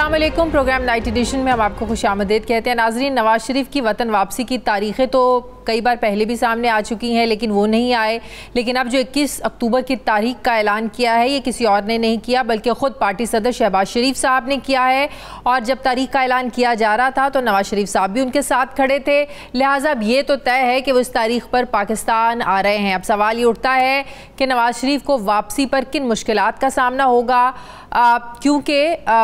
अस्सलाम वालेकुम। Programme night addition में हम आपको खुशामदीद कहते हैं। नाज़रीन, नवाज शरीफ की वतन वापसी की तारीखें तो कई बार पहले भी सामने आ चुकी हैं, लेकिन वो नहीं आए। लेकिन अब जो 21 अक्टूबर की तारीख का ऐलान किया है, ये किसी और ने नहीं किया बल्कि ख़ुद पार्टी सदर शहबाज शरीफ साहब ने किया है। और जब तारीख का ऐलान किया जा रहा था तो नवाज शरीफ साहब भी उनके साथ खड़े थे। लिहाजा अब ये तो तय है कि वो इस तारीख पर पाकिस्तान आ रहे हैं। अब सवाल ये उठता है कि नवाज शरीफ को वापसी पर किन मुश्किलात का सामना होगा, क्योंकि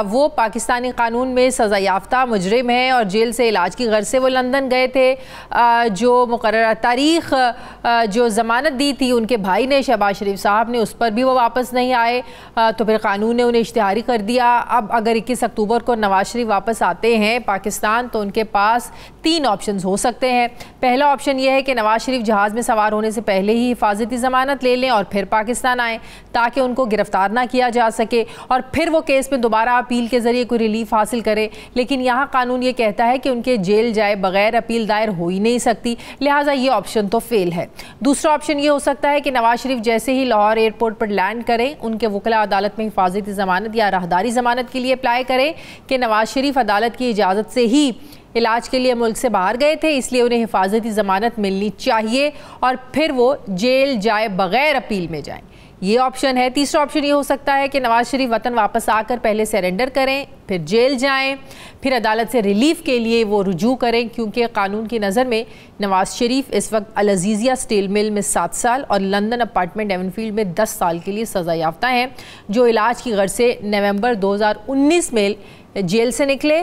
वो पाकिस्तानी कानून में सज़ा याफ्ता मुजरिम हैं और जेल से इलाज की गर्ज से वो लंदन गए थे। जो मुकर्रर तारीख जो ज़मानत दी थी उनके भाई ने, शहबाज शरीफ साहब ने, उस पर भी वो वापस नहीं आए। तो फिर कानून ने उन्हें इश्तिहारी कर दिया। अब अगर 21 अक्टूबर को नवाज शरीफ वापस आते हैं पाकिस्तान तो उनके पास 3 ऑप्शंस हो सकते हैं। पहला ऑप्शन ये है कि नवाज शरीफ जहाज़ में सवार होने से पहले ही हिफाजती ज़मानत ले लें और फिर पाकिस्तान आएँ ताकि उनको गिरफ्तार ना किया जा सके और फिर वो केस में दोबारा अपील के ज़रिए कोई रिलीफ हासिल करे। लेकिन यहाँ कानून ये कहता है कि उनके जेल जाए बगैर अपील दायर हो ही नहीं सकती, लिहाजा ये ऑप्शन तो फेल है। दूसरा ऑप्शन ये हो सकता है कि नवाज शरीफ जैसे ही लाहौर एयरपोर्ट पर लैंड करें, उनके वकला अदालत में हिफाजती ज़मानत या राहदारी ज़मानत के लिए अप्लाई करें कि नवाज शरीफ अदालत की इजाज़त से ही इलाज के लिए मुल्क से बाहर गए थे, इसलिए उन्हें हिफाजती ज़मानत मिलनी चाहिए और फिर वो जेल जाए बगैर अपील में जाएं। ये ऑप्शन है। तीसरा ऑप्शन ये हो सकता है कि नवाज शरीफ वतन वापस आकर पहले सरेंडर करें, फिर जेल जाएं, फिर अदालत से रिलीफ के लिए वो रुजू करें, क्योंकि कानून की नज़र में नवाज शरीफ इस वक्त अल अज़ीज़िया स्टील मिल में 7 साल और लंदन अपार्टमेंट एवनफील्ड में 10 साल के लिए सज़ा याफ्ता हैं, जो इलाज की गर्ज से नवंबर 2019 में जेल से निकले,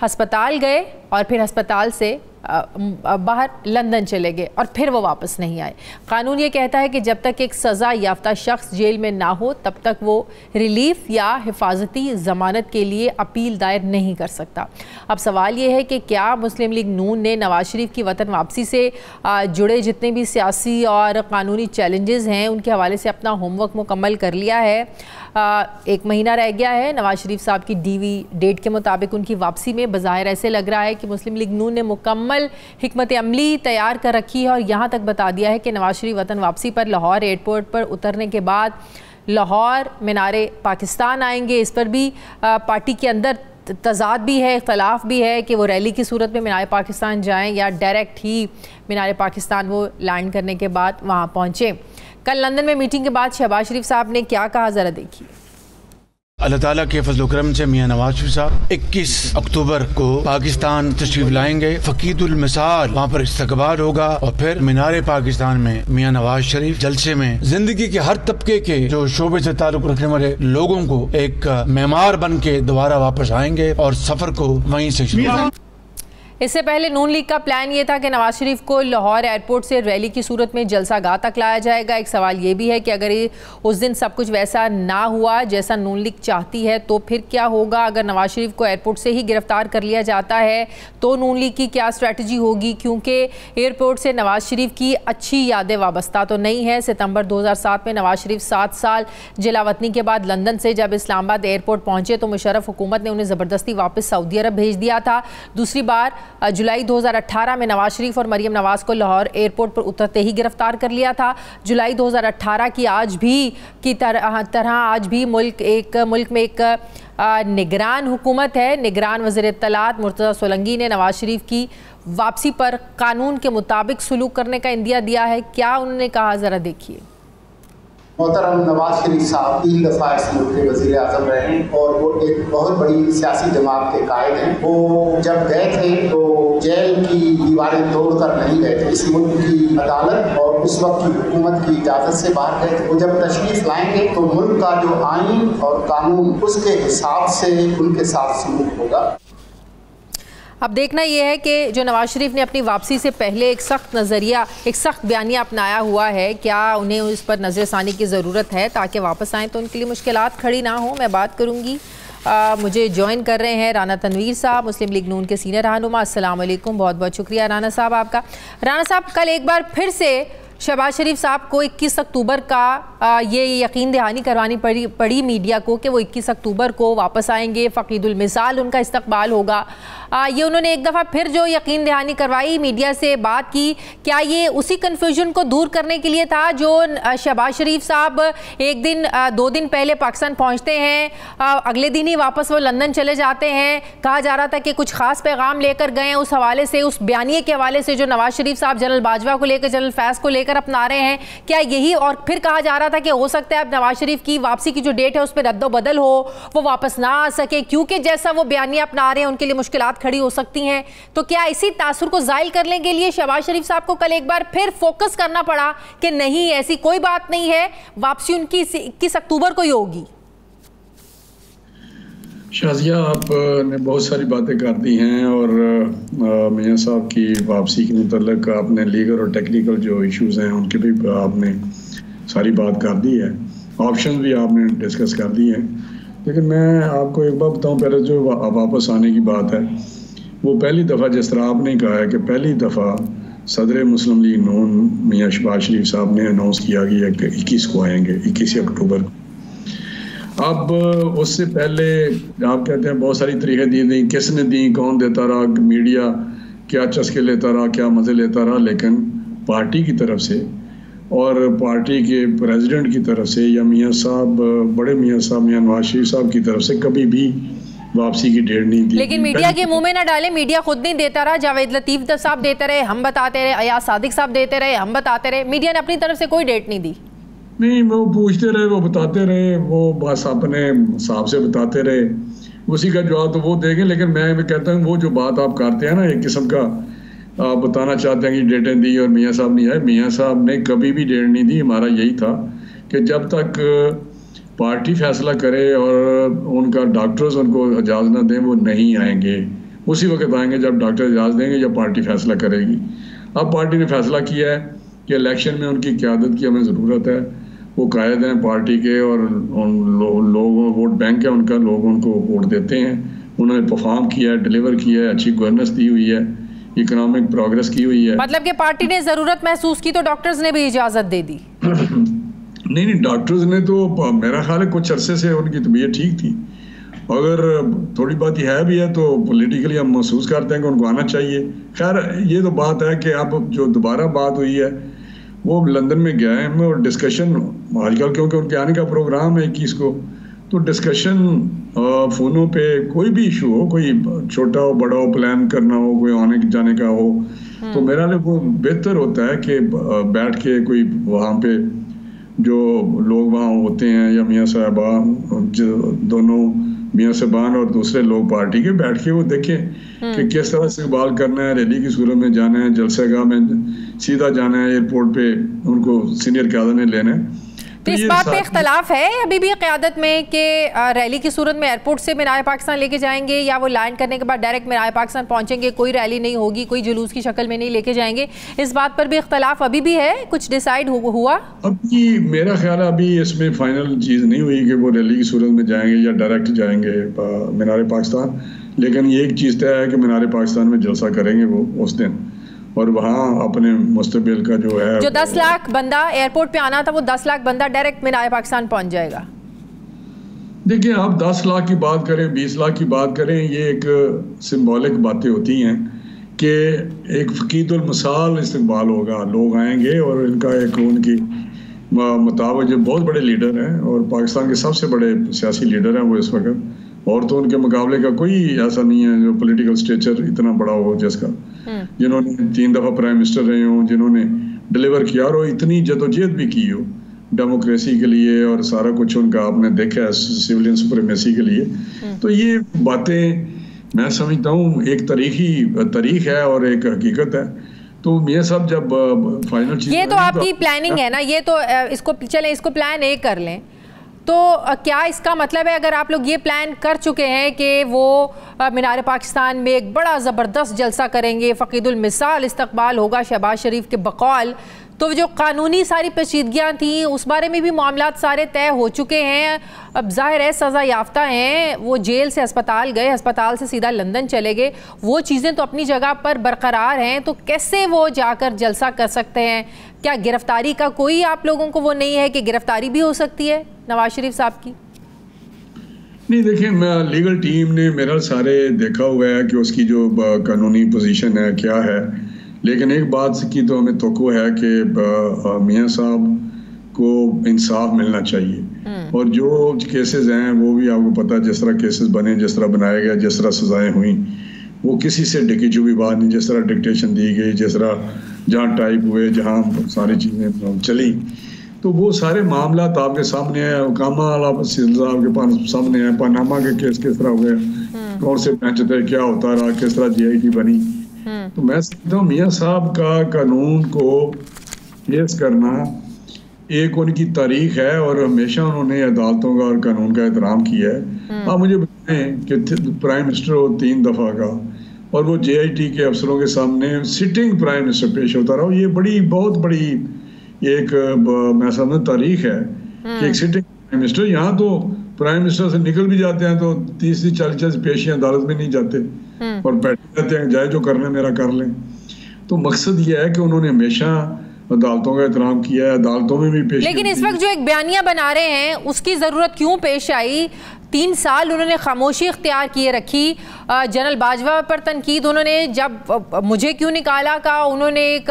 हस्पताल गए और फिर हस्पताल से बाहर लंदन चले गए और फिर वो वापस नहीं आए। कानून ये कहता है कि जब तक एक सज़ा याफ्ता शख्स जेल में ना हो तब तक वो रिलीफ या हिफाजती ज़मानत के लिए अपील दायर नहीं कर सकता। अब सवाल ये है कि क्या मुस्लिम लीग नून ने नवाज शरीफ की वतन वापसी से जुड़े जितने भी सियासी और कानूनी चैलेंजेस हैं उनके हवाले से अपना होमवर्क मुकम्मल कर लिया है। 1 महीना रह गया है। नवाज शरीफ साहब की डीवी डेट के मुताबिक उनकी वापसी में बज़ाहिर ऐसे लग रहा है कि मुस्लिम लीग नून ने मुकम्मल हिकमत अमली तैयार कर रखी है और यहाँ तक बता दिया है कि नवाज शरीफ वतन वापसी पर लाहौर एयरपोर्ट पर उतरने के बाद लाहौर मीनारे पाकिस्तान आएंगे। इस पर भी पार्टी के अंदर तजाद भी है, इख्तलाफ भी है कि वो रैली की सूरत में मीनारे पाकिस्तान जाएं या डायरेक्ट ही मीनारे पाकिस्तान वो लैंड करने के बाद वहाँ पहुँचें। कल लंदन में मीटिंग के बाद शहबाज शरीफ साहब ने क्या कहा, ज़रा देखिए। अल्लाह ताला के फजल करम से मियां नवाज शरीफ साहब 21 अक्टूबर को पाकिस्तान तशरीफ लाएंगे। फकीदुल मिसाल वहाँ पर इस्तकबाल होगा और फिर मीनारे पाकिस्तान में मियां नवाज शरीफ जलसे में जिंदगी के हर तबके के जो शोबे से ताल्लुक रखने वाले लोगों को एक मेमार बन के दोबारा वापस आएंगे और सफर को वहीं से शुरू। इससे पहले नून लीग का प्लान ये था कि नवाज शरीफ को लाहौर एयरपोर्ट से रैली की सूरत में जलसागाह तक लाया जाएगा। एक सवाल ये भी है कि अगर उस दिन सब कुछ वैसा ना हुआ जैसा नून लीग चाहती है तो फिर क्या होगा। अगर नवाज शरीफ को एयरपोर्ट से ही गिरफ्तार कर लिया जाता है तो नून लीग की क्या स्ट्रैटेजी होगी, क्योंकि एयरपोर्ट से नवाज शरीफ की अच्छी यादें वाबस्ता तो नहीं है। सितंबर 2007 में नवाज शरीफ 7 साल जलावतनी के बाद लंदन से जब इस्लामाबाद एयरपोर्ट पहुँचे तो मुशर्रफ हुकूमत ने उन्हें ज़बरदस्ती वापस सऊदी अरब भेज दिया था। दूसरी बार जुलाई 2018 में नवाज शरीफ और मरियम नवाज को लाहौर एयरपोर्ट पर उतरते ही गिरफ्तार कर लिया था। जुलाई 2018 की आज भी की तरह आज भी मुल्क में एक निगरान हुकूमत है। निगरान वज़ीर इत्तलात मुर्तज़ा सोलंकी ने नवाज शरीफ की वापसी पर कानून के मुताबिक सलूक करने का इंदिया दिया है। क्या उन्होंने कहा, ज़रा देखिए। मोहतरम नवाज शरीफ साहब 3 दफ़ा इस मुल्क के वज़ीर आज़म रहे हैं और वो एक बहुत बड़ी सियासी जमात के कायद हैं। वो जब गए थे तो जेल की दीवारें तोड़कर नहीं गए थे, इस मुल्क की अदालत और उस वक्त की हुकूमत की इजाज़त से बाहर गए थे। वो जब तशरीफ लाएंगे तो मुल्क का जो आइन और कानून उसके हिसाब से उनके साथ सलूक होगा। अब देखना यह है कि जो नवाज शरीफ ने अपनी वापसी से पहले एक सख्त नज़रिया, एक सख्त बयानिया अपनाया हुआ है, क्या उन्हें उस पर नज़रसानी की ज़रूरत है ताकि वापस आएँ तो उनके लिए मुश्किलात खड़ी ना हो। मैं बात करूँगी, मुझे ज्वाइन कर रहे हैं राना तनवीर साहब, मुस्लिम लीग नून के सीनियर रहनुमा। अस्सलाम वालेकुम, बहुत बहुत शुक्रिया राना साहब आपका। राना साहब, कल एक बार फिर से शहबाज शरीफ साहब को 21 अक्टूबर का ये यकीन दहानी करवानी पड़ी मीडिया को कि वो 21 अक्टूबर को वापस आएंगे, फ़कीदुल मिसाल उनका इस्तकबाल होगा। ये उन्होंने एक दफ़ा फिर जो यकीन दहानी करवाई, मीडिया से बात की, क्या ये उसी कन्फ्यूजन को दूर करने के लिए था जो शहबाज शरीफ साहब एक दिन 2 दिन पहले पाकिस्तान पहुंचते हैं, अगले दिन ही वापस वो लंदन चले जाते हैं, कहा जा रहा था कि कुछ खास पैगाम लेकर गए, उस हवाले से, उस बयानिए के हवाले से जो नवाज शरीफ साहब जनरल बाजवा को लेकर, जनरल फैज़ को लेकर अपना रहे हैं, क्या यही? और फिर कहा जा रहा था कि हो सकता है अब नवाज शरीफ की वापसी की जो डेट है उस पर रद्दोबदल हो, वो वापस ना आ सके क्योंकि जैसा वो बयानिया अपना रहे हैं उनके लिए मुश्किलात खड़ी हो सकती हैं। तो क्या इसी तासुर को ज़ाइल करने के लिए शहबाज शरीफ साहब को कल एक बार फिर फोकस करना पड़ा कि नहीं, ऐसी कोई बात नहीं है, वापसी उनकी 21 अक्टूबर को ही होगी? शाजिया, आपने बहुत सारी बातें कर दी हैं और मियां साहब की वापसी के मुतल्लिक आपने लीगल और टेक्निकल जो इश्यूज़ हैं उनके भी आपने सारी बात कर दी है, ऑप्शन भी आपने डिस्कस कर दी हैं। लेकिन मैं आपको एक बात बताऊं, पहले जो वापस आने की बात है, वो पहली दफ़ा जिस तरह आपने कहा है कि पहली दफ़ा सदर मुस्लिम लीग नून मियां शहबाज शरीफ साहब ने अनाउंस किया कि 21 को आएंगे, 21 अक्टूबर को। अब उससे पहले आप कहते हैं बहुत सारी तरीक़े दी, किसने दी, कौन देता रहा, मीडिया क्या चस्के लेता रहा, क्या मज़े लेता रहा, लेकिन पार्टी की तरफ से और पार्टी के प्रेसिडेंट की तरफ से या मियां साहब, बड़े मियां साहब मियां नवाज शरीफ साहब की तरफ से कभी भी वापसी की डेट नहीं दी। लेकिन मीडिया के मुंह में ना डाले, मीडिया खुद नहीं देता रहा, जावेद लतीफ़ साहब देते रहे, हम बताते रहे, अयाज सादिक साहब देते रहे, हम बताते रहे, मीडिया ने अपनी तरफ से कोई डेट नहीं दी। नहीं, वो पूछते रहे, वो बताते रहे, वो बस अपने साहब से बताते रहे, उसी का जवाब तो वो देंगे। लेकिन मैं कहता हूँ वो जो बात आप करते हैं ना, एक किस्म का आप बताना चाहते हैं कि डेटें दी और मियाँ साहब नहीं आए, मियाँ साहब ने कभी भी डेट नहीं दी। हमारा यही था कि जब तक पार्टी फैसला करे और उनका डॉक्टर्स उनको इजाज़त ना दें वो नहीं आएंगे। उसी वक्त आएंगे जब डॉक्टर इजाज़त देंगे या पार्टी फैसला करेगी। अब पार्टी ने फैसला किया है कि इलेक्शन में उनकी क़यादत की हमें ज़रूरत है, वो कायद हैं पार्टी के और लोग वोट बैंक है उनका, लोग उनको वोट देते हैं। उन्होंने परफॉर्म किया है, डिलीवर किया है, अच्छी गवर्नेंस दी हुई है, इकोनॉमिक प्रोग्रेस की हुई है। मतलब कि पार्टी ने ज़रूरत महसूस की तो डॉक्टर्स ने भी इजाज़त दे दी? नहीं, डॉक्टर्स ने तो मेरा ख्याल है कुछ अरसे से उनकी तबीयत ठीक थी। अगर थोड़ी बात है भी है तो पॉलिटिकली हम महसूस करते हैं कि उनको आना चाहिए। खैर, ये तो बात है कि अब जो दोबारा बात हुई है वो लंदन में गए हैं और डिस्कशन आजकल, क्योंकि उनके आने का प्रोग्राम है 21 को, तो डिस्कशन फ़ोनों पे कोई भी इशू हो, कोई छोटा हो बड़ा हो, प्लान करना हो, कोई आने जाने का हो, तो मेरा लिए वो बेहतर होता है कि बैठ के कोई वहाँ पे जो लोग वहाँ होते हैं या मियाँ साहबान, दोनों मियाँ साहबान और दूसरे लोग पार्टी के, बैठ के वो देखें कि किस तरह से इकबाल करना है, रैली की सूरत में जाना है, जलसेगाह में सीधा जाना है, एयरपोर्ट पे उनको सीनियर क़यादत ने लेना है। तो इस बात पे इख्तलाफ है अभी भी क़यादत में कि रैली की सूरत में एयरपोर्ट से मीनार पाकिस्तान लेके जाएंगे या वो लैंड करने के बाद डायरेक्ट मीनार पाकिस्तान पहुंचेंगे, कोई रैली नहीं होगी, कोई जुलूस की शक्ल में नहीं लेके जाएंगे? इस बात पर भी इख्तलाफ अभी भी है, कुछ डिसाइड हुआ? अभी मेरा ख्याल है अभी इसमें फाइनल चीज़ नहीं हुई कि वो रैली की सूरत में जाएंगे या डायरेक्ट जाएंगे मीनार पाकिस्तान। लेकिन ये एक चीज़ तय है कि मीनार पाकिस्तान में जलसा करेंगे वो उस दिन, और वहाँ अपने मुस्तबिल का जो है, जो 10 लाख बंदा एयरपोर्ट पे आना था वो 10 लाख बंदा डायरेक्ट मीनार पाकिस्तान पहुंच जाएगा। देखिए, आप 10 लाख की बात करें, 20 लाख की बात करें, ये एक सिंबॉलिक बातें होती हैं कि एक फ़कीदुल मिसाल इस्तकबाल होगा, लोग आएंगे और इनका एक उनकी मुताबिक जो बहुत बड़े लीडर हैं और पाकिस्तान के सबसे बड़े सियासी लीडर हैं वो इस वक्त, और तो उनके मुकाबले का कोई ऐसा नहीं है जो पॉलिटिकल स्टेचर इतना बड़ा हो, जिसका जिन्होंने 3 दफ़ा प्राइम मिनिस्टर रहे हों, जिन्होंने डिलीवर किया और इतनी जदोजहद भी की हो डेमोक्रेसी के लिए और सारा कुछ उनका आपने देखा है सिविलियन सुप्रीमेसी के लिए। तो ये बातें मैं समझता हूँ एक तारीख है और एक हकीकत है। तो मियां साहब जब फाइनल चीज़, ये तो आपकी प्लानिंग है ना, ये तो इसको प्लान ए कर लें, तो क्या इसका मतलब है अगर आप लोग ये प्लान कर चुके हैं कि वो मीनार पाकिस्तान में एक बड़ा ज़बरदस्त जलसा करेंगे, फ़कीदुल मिसाल इस्तकबाल होगा शहबाज शरीफ के बकौल, तो जो कानूनी सारी पेचीदगियाँ थी उस बारे में भी मामलात सारे तय हो चुके हैं। अब जाहिर है सज़ा याफ्ता हैं, वो जेल से अस्पताल गए, अस्पताल से सीधा लंदन चले गए, वो चीज़ें तो अपनी जगह पर बरकरार हैं, तो कैसे वो जाकर जलसा कर सकते हैं? क्या गिरफ्तारी का कोई आप लोगों को वो नहीं है कि गिरफ्तारी भी हो सकती है नवाज शरीफ साहब की? नहीं, देखिए लीगल टीम ने मेरा सारे देखा हुआ है कि उसकी जो कानूनी पोजीशन है क्या है, लेकिन एक बात की तो हमें तवक्को है कि मियां साहब को इंसाफ मिलना चाहिए। और जो केसेस हैं वो भी आपको पता है, जिस तरह केसेस बने, जिस तरह बनाया गया, जिस तरह सजाएं हुई, वो किसी से डिकी चुकी बात नहीं। जिस तरह डिक्टेशन दी गई, जिस तरह जहाँ टाइप हुए, जहाँ सारी चीज़ें चली, तो वो सारे मामला आपके सामने है। कामा आपके पास सामने है, पनामा के केस किस तरह हो गए, कौन से बेंच थे, क्या होता रहा, किस तरह GIT बनी। तो मैं समझता हूँ मियां साहब का कानून को फेस करना एक उनकी तारीख है और हमेशा उन्होंने अदालतों का और कानून का एहतराम किया है। आप मुझे बताएं कि प्राइम मिनिस्टर हो 3 दफ़ा का, और वो JIT के अफसरों के सामने सिटिंग प्राइम मिनिस्टर पेश होता रहा। ये बहुत बड़ी एक मैं समझ तारीख है कि एक सिटिंग प्राइम मिनिस्टर, यहाँ तो प्राइम मिनिस्टर से निकल भी जाते हैं तो 30-40 पेशियां अदालत में नहीं जाते और बैठे रहते हैं, जाए जो करने मेरा कर लें। तो मकसद ये है कि उन्होंने हमेशा अदालतों का एहतराम किया है, अदालतों में भी पेश। लेकिन इस वक्त जो एक बयानिया बना रहे हैं उसकी ज़रूरत क्यों पेश आई? 3 साल उन्होंने खामोशी इख्तियार किए रखी। जनरल बाजवा पर तनकीद उन्होंने, जब मुझे क्यों निकाला का उन्होंने एक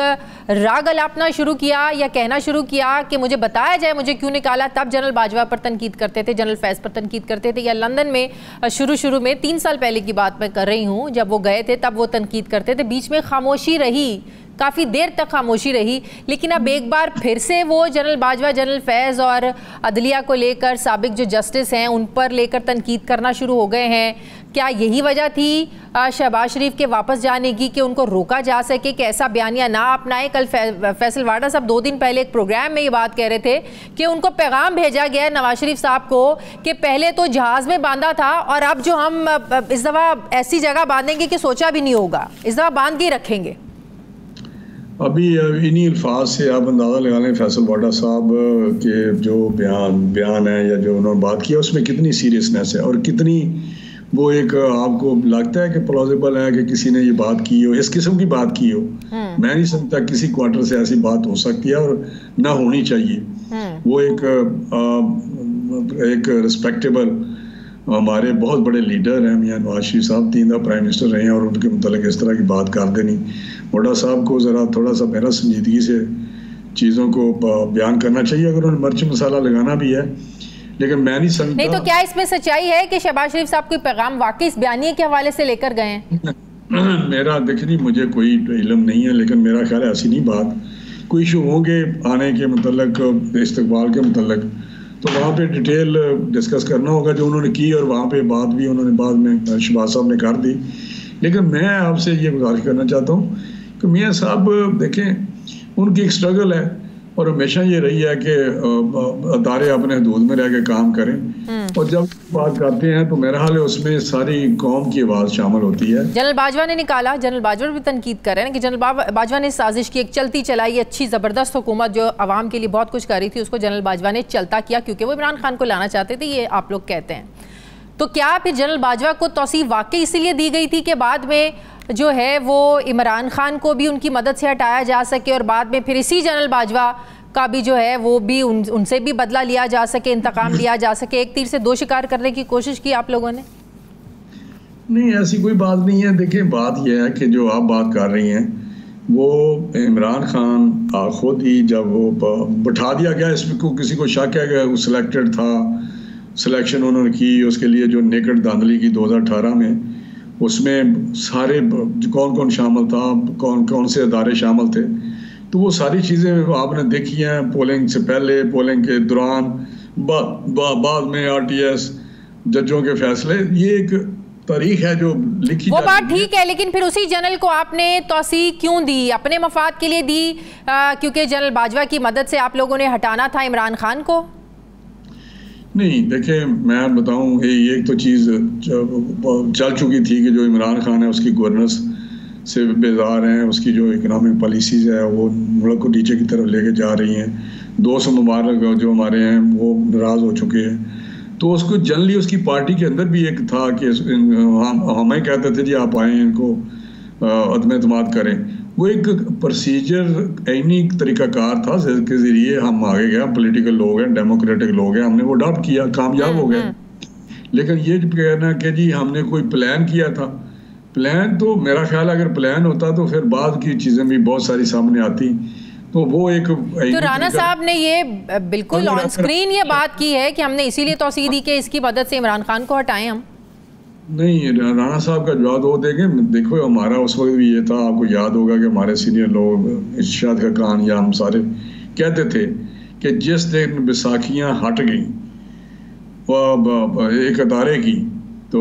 राग अलापना शुरू किया या कहना शुरू किया कि मुझे बताया जाए मुझे क्यों निकाला, तब जनरल बाजवा पर तनकीद करते थे, जनरल फैज़ पर तनकीद करते थे। या लंदन में शुरू में 3 साल पहले की बात मैं कर रही हूँ, जब वो गए थे तब वो तनकीद करते थे। बीच में खामोशी रही, काफ़ी देर तक खामोशी रही, लेकिन अब एक बार फिर से वो जनरल बाजवा, जनरल फैज़ और अदलिया को लेकर, साबिक जो जस्टिस हैं उन पर लेकर तनकीद करना शुरू हो गए हैं। क्या यही वजह थी शहबाज शरीफ के वापस जाने की कि उनको रोका जा सके कि ऐसा बयानिया ना अपनाए? कल फैसल वाडा साहब 2 दिन पहले एक प्रोग्राम में ये बात कह रहे थे कि उनको पैगाम भेजा गया है नवाज शरीफ साहब को कि पहले तो जहाज़ में बांधा था और अब जो हम इस दफ़ा ऐसी जगह बांधेंगे कि सोचा भी नहीं होगा, इस दफ़ा बांध के रखेंगे। अभी इन्हीं अल्फाज से आप अंदाज़ा लगा लें फैसल वाडा साहब के जो बयान है या जो उन्होंने बात किया उसमें कितनी सीरियसनेस है और कितनी वो एक आपको लगता है कि प्लॉजिबल है कि किसी ने ये बात की हो, इस किस्म की बात की हो। मैं नहीं समझता किसी क्वार्टर से ऐसी बात हो सकती है और ना होनी चाहिए। वो एक रिस्पेक्टेबल हमारे बहुत बड़े लीडर हैं मियां नवाज शरीफ साहब, 3 दफ़ा प्राइम मिनिस्टर रहे हैं और उनके मुतालिक इस तरह की बात कर देनी, वडा साहब को ज़रा थोड़ा सा मेरा संजीदगी से चीज़ों को बयान करना चाहिए। अगर उन्हें मिर्च मसाला लगाना भी है, लेकिन मैं नहीं समझता। नहीं तो क्या इसमें सच्चाई है कि शहबाज शरीफ साहब कोई पैगाम वाकई इस बयानिए के हवाले से लेकर गए हैं? मेरा देखिए मुझे कोई इल्म नहीं है, लेकिन मेरा ख्याल है ऐसी नहीं बात। कोई इशू होंगे आने के मतलब इस्तकबाल के मतलब, तो वहाँ पे डिटेल डिस्कस करना होगा जो उन्होंने की, और वहाँ पे बात भी उन्होंने बाद में शहबाज साहब ने कर दी। लेकिन मैं आपसे ये गुजारिश करना चाहता हूँ कि मियाँ साहब देखें, उनकी एक स्ट्रगल है और हमेशा ये रही है कि अदारे अपने हदूद में रह के काम करें, और जब बात करते हैं तो मेरा हाल है उसमें सारी कौम की आवाज़ शामिल होती है। जनरल बाजवा ने निकाला, जनरल बाजवा भी तनकीद कर रहे हैं कि जनरल बाजवा ने साजिश की, एक चलती चलाई अच्छी ज़बरदस्त हुकूमत जो आवाम के लिए बहुत कुछ कर रही थी उसको जनरल बाजवा ने चलता किया क्योंकि वो इमरान खान को लाना चाहते थे, ये आप लोग कहते हैं। तो क्या फिर जनरल बाजवा को तौसीफ़ वाकई इसीलिए दी गई थी कि बाद में जो है वो इमरान खान को भी उनकी मदद से हटाया जा सके और बाद में फिर इसी जनरल बाजवा का भी जो है वो भी उनसे भी बदला लिया जा सके, इंतकाम लिया जा सके? एक तीर से 2 शिकार करने की कोशिश की आप लोगों ने? नहीं, ऐसी कोई बात नहीं है। देखिए बात यह है कि जो आप बात कर रही हैं वो इमरान खान खुद ही जब वो बैठा दिया गया, इसमें को किसी को शक है कि वो सिलेक्टेड था, सिलेक्शन उन्होंने की उसके लिए जो नेकेड धांधली की 2018 में, उसमें सारे कौन कौन शामिल था, कौन कौन से अदारे शामिल थे, तो वो सारी चीज़ें आपने देखी हैं। पोलिंग से पहले, पोलिंग के दौरान, बाद में RTS जजों के फैसले, ये एक तारीख है जो लिखी। वो बात ठीक है, लेकिन फिर उसी जनरल को आपने तौसीह क्यों दी? अपने मफाद के लिए दी क्योंकि जनरल बाजवा की मदद से आप लोगों ने हटाना था इमरान खान को? नहीं, देखिए मैं बताऊं, एक तो चीज़ चल चुकी थी कि जो इमरान खान है उसकी गवर्नेंस से बेजार हैं, उसकी जो इकोनॉमिक पॉलिसीज़ है वो मुल्क को नीचे की तरफ लेके जा रही हैं। 200 मुबारक जो हमारे हैं वो नाराज़ हो चुके हैं। तो उसको जनरली उसकी पार्टी के अंदर भी एक था कि हमें कहते थे जी आप आएँ, इनको अदम एतमाद करें। वो एक प्रोसीजर ऐनी तरीक़ाकार था जिसके ज़रिए हम आगे गए। पॉलिटिकल लोग हैं, डेमोक्रेटिक लोग हैं, हमने वो अडॉप्ट किया, कामयाब हो गए। लेकिन ये कहना कि जी हमने कोई प्लान किया था, प्लान तो मेरा ख्याल अगर प्लान होता तो फिर बाद की चीज़ें भी बहुत सारी सामने आती। तो वो एक तो राणा साहब ने ये बिल्कुल ऑन स्क्रीन ये बात की है कि हमने इसीलिए तौसीह दी कि इसकी मदद से इमरान खान को हटाएं हम। नहीं, राणा साहब का जवाब वो देंगे। देखो हमारा उस वक्त भी ये था, आपको याद होगा कि हमारे सीनियर लोग इरशाद का कान या हम सारे कहते थे कि जिस दिन बैसाखियाँ हट गई एक अदारे की तो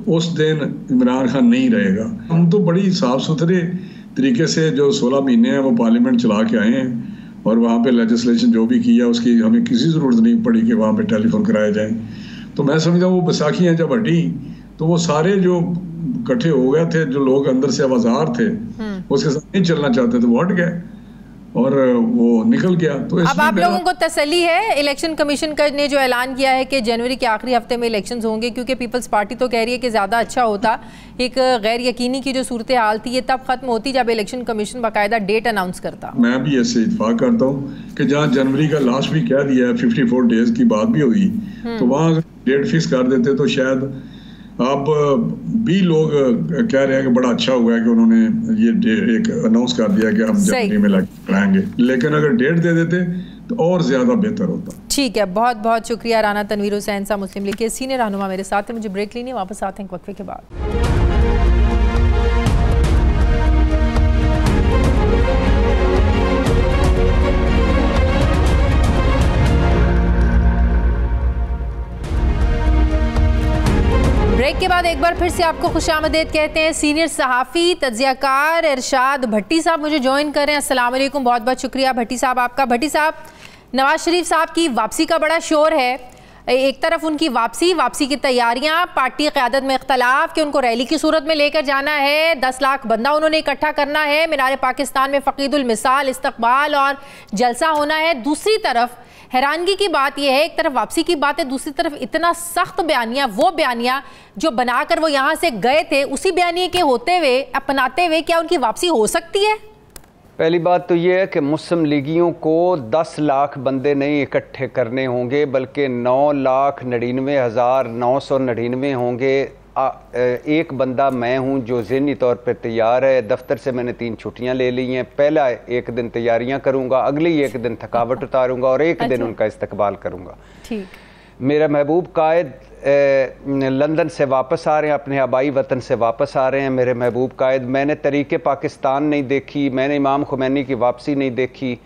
उस दिन इमरान खान नहीं रहेगा। हम तो बड़ी साफ सुथरे तरीके से जो 16 महीने हैं वो पार्लियामेंट चला के आए हैं और वहाँ पे लेजिस्लेशन जो भी किया उसकी हमें किसी ज़रूरत नहीं पड़ी कि वहाँ पे टेलीफोन कराए जाएं। तो मैं समझता हूँ वो बैसाखियाँ जब हटी तो वो सारे जो इकट्ठे हो गए थे, जो लोग अंदर से आवाज़ार थे उसके साथ नहीं चलना चाहते थे, वो हट गए और वो निकल गया। तो अब आप लोगों को तसल्ली है, इलेक्शन कमीशन का ने जो ऐलान किया है कि जनवरी के आखिरी हफ्ते में इलेक्शंस होंगे, क्योंकि पीपल्स पार्टी तो कह रही है कि ज़्यादा अच्छा होता, एक गैर यकीनी की जो सूरत हाल थी ये तब खत्म होती जब इलेक्शन कमीशन बाकायदा डेट अनाउंस करता। मैं भी ऐसे इत्तेफाक करता हूँ कि जहाँ जनवरी का लास्ट भी कह दिया है, 54 डेज की बात भी हुई, तो वहाँ डेट फिक्स कर देते तो शायद अब भी लोग कह रहे हैं कि बड़ा अच्छा हुआ है कि उन्होंने ये एक अनाउंस कर दिया कि हम जनवरी में लाएंगे, लेकिन अगर डेट दे देते तो और ज्यादा बेहतर होता। ठीक है, बहुत बहुत शुक्रिया राना तनवीर हुसैन साहब, मुस्लिम लीग के सीनियर रहनुमा मेरे साथ हैं। मुझे ब्रेक लेनी है, वापस आते हैं वक्फे के बाद। ब्रेक के बाद एक बार फिर से आपको खुशामदीद कहते हैं। सीनियर सहाफ़ी तज्ज़ियाकार इरशाद भट्टी साहब मुझे ज्वाइन करें। अस्सलाम वालेकुम, बहुत बहुत शुक्रिया भट्टी साहब आपका। भट्टी साहब, नवाज शरीफ साहब की वापसी का बड़ा शोर है। एक तरफ उनकी वापसी की तैयारियां, पार्टी क़यादत में इख्तलाफ कि उनको रैली की सूरत में लेकर जाना है, 10 लाख बंदा उन्होंने इकट्ठा करना है, मीनार पाकिस्तान में फ़क़ीदुल मिसाल इस्तक़बाल और जलसा होना है। दूसरी तरफ हैरानगी की बात यह है, एक तरफ वापसी की बात है, दूसरी तरफ इतना सख्त बयानिया, वो बयानिया जो बनाकर वो यहाँ से गए थे उसी बयानिए के होते हुए, अपनाते हुए क्या उनकी वापसी हो सकती है? पहली बात तो ये है कि मुस्लिम लीगियों को 10 लाख बंदे नहीं इकट्ठे करने होंगे बल्कि 9,99,999 होंगे। एक बंदा मैं हूं जो ज़हनी तौर पर तैयार है। दफ्तर से मैंने 3 छुट्टियां ले ली हैं। पहला एक दिन तैयारियां करूंगा, अगली एक दिन थकावट उतारूंगा और एक दिन उनका इस्तकबाल करूंगा। ठीक। मेरा महबूब कायद लंदन से वापस आ रहे हैं, अपने आबाई वतन से वापस आ रहे हैं। मेरे महबूब कायद, मैंने तरीक़े पाकिस्तान नहीं देखी, मैंने इमाम खुमैनी की वापसी नहीं देखी,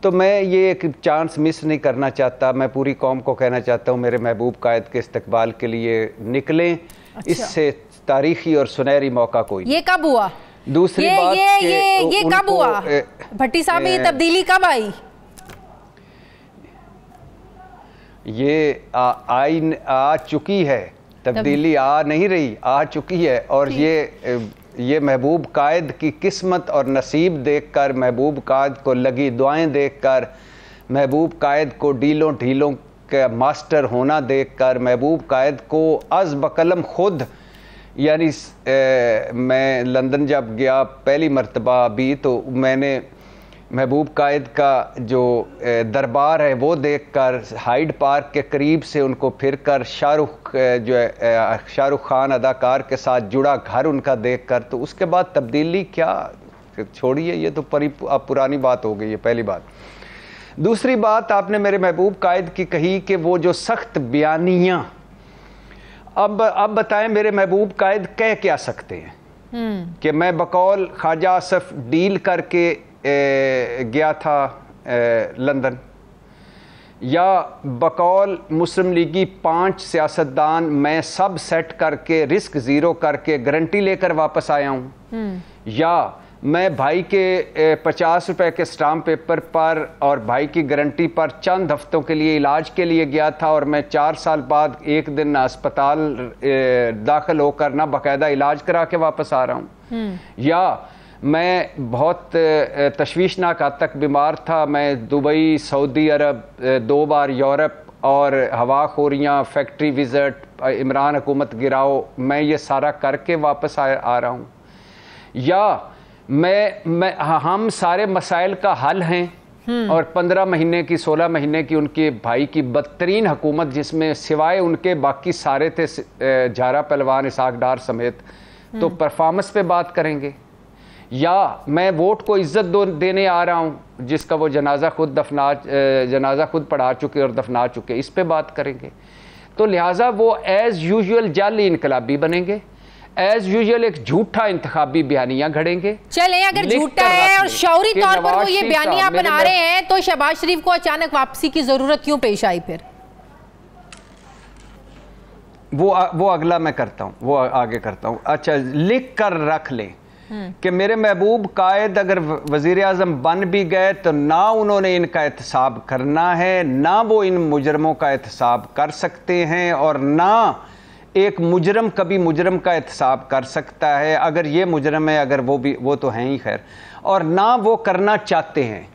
तो मैं ये एक चांस मिस नहीं करना चाहता। मैं पूरी कौम को कहना चाहता हूँ मेरे महबूब कायद के इस्तकबाल के लिए निकलें। अच्छा। इससे तारीखी और सुनहरी मौका कोई। ये कब हुआ? दूसरी बात ये कब हुआ भट्टी साहब, ये तब्दीली कब आई? ये आ चुकी है, तब्दीली आ नहीं रही, आ चुकी है। और ये महबूब कायद की किस्मत और नसीब देखकर, महबूब कायद को लगी दुआएं देखकर, महबूब कायद को ढीलों का मास्टर होना देखकर, महबूब कायद को अज़ बकलम खुद, यानी मैं लंदन जब गया पहली मर्तबा अभी, तो मैंने महबूब कायद का जो दरबार है वो देखकर, हाइड पार्क के करीब से उनको फिरकर, शाहरुख खान अदाकार के साथ जुड़ा घर उनका देखकर, तो उसके बाद तब्दीली क्या, छोड़िए, ये तो पुरानी बात हो गई है, पहली बात। दूसरी बात आपने मेरे महबूब कायद की कही कि वो जो सख्त बयानियाँ, अब बताएं मेरे महबूब कायद कह क्या सकते हैं कि मैं बकौल ख्वाजा आसफ डील करके गया था लंदन, या बकौल मुस्लिम लीगी 5 सियासतदान मैं सब सेट करके रिस्क ज़ीरो करके गारंटी लेकर वापस आया हूँ, या मैं भाई के 50 रुपए के स्टाम्प पेपर पर और भाई की गारंटी पर चंद हफ्तों के लिए इलाज के लिए गया था, और मैं 4 साल बाद एक दिन अस्पताल दाखिल होकर ना बाकायदा इलाज करा के वापस आ रहा हूँ। या मैं बहुत तशवीशनाक हद तक बीमार था, मैं दुबई, सऊदी अरब, 2 बार यूरोप और हवाखोरियाँ, फैक्ट्री विज़िट, इमरान हुकूमत गिराओ, मैं ये सारा करके वापस आ रहा हूँ। या हम सारे मसाइल का हल हैं, और 15 महीने की 16 महीने की उनके भाई की बदतरीन हुकूमत, जिसमें सिवाय उनके बाकी सारे थे झारा पहलवान, इसहाक डार समेत, तो परफॉर्मेंस पे बात करेंगे। या मैं वोट को इज्जत देने आ रहा हूँ, जिसका वो जनाजा खुद पढ़ा चुके और दफना चुके, इस पे बात करेंगे। तो लिहाजा वो एज यूजुअल जाली इनकलाबी बनेंगे, एज यूजुअल एक झूठा इंतखाबी बयानियां घड़ेंगे। चले, अगर झूठा है और शौरी तौर पर वो ये बयानियां बना रहे हैं, तो शहबाज शरीफ को अचानक वापसी की जरूरत क्यों पेश आई? फिर वो अगला मैं करता हूं, वो आगे करता हूं। अच्छा, लिख कर रख लें कि मेरे महबूब कायद अगर वजीर आजम बन भी गए तो ना उन्होंने इनका एहतसाब करना है, ना वो इन मुजरमों का एहतसाब कर सकते हैं, और ना एक मुजरम कभी मुजरम का एहतसाब कर सकता है। अगर ये मुजरम है, अगर वो तो हैं ही खैर, और ना वो करना चाहते हैं।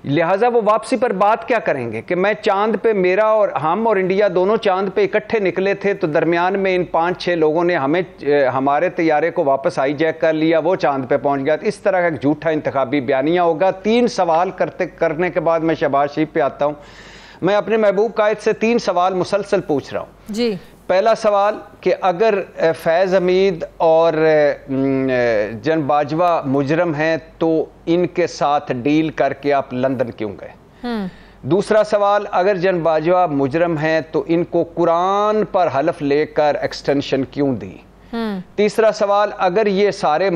लिहाजा वो वापसी पर बात क्या करेंगे कि मैं चांद पे, मेरा और हम और इंडिया दोनों चांद पे इकट्ठे निकले थे, तो दरमियान में इन 5-6 लोगों ने हमारे तैयारे को वापस हाईजैक कर लिया, वो चांद पे पहुंच गया। इस तरह का एक झूठा इंतखाबी बयानिया होगा। 3 सवाल करने के बाद मैं शहबाज शरीफ पे आता हूँ। मैं अपने महबूब कायद से 3 सवाल मुसलसल पूछ रहा हूँ जी। पहला सवाल कि अगर फैज़ हमीद और जन बाजवा मुजरम हैं तो इनके साथ डील करके आप लंदन क्यों गए? दूसरा सवाल, अगर जन बाजवा मुजरम हैं तो इनको कुरान पर हलफ लेकर एक्सटेंशन क्यों दी? तीसरा सवाल, अगर ये सारे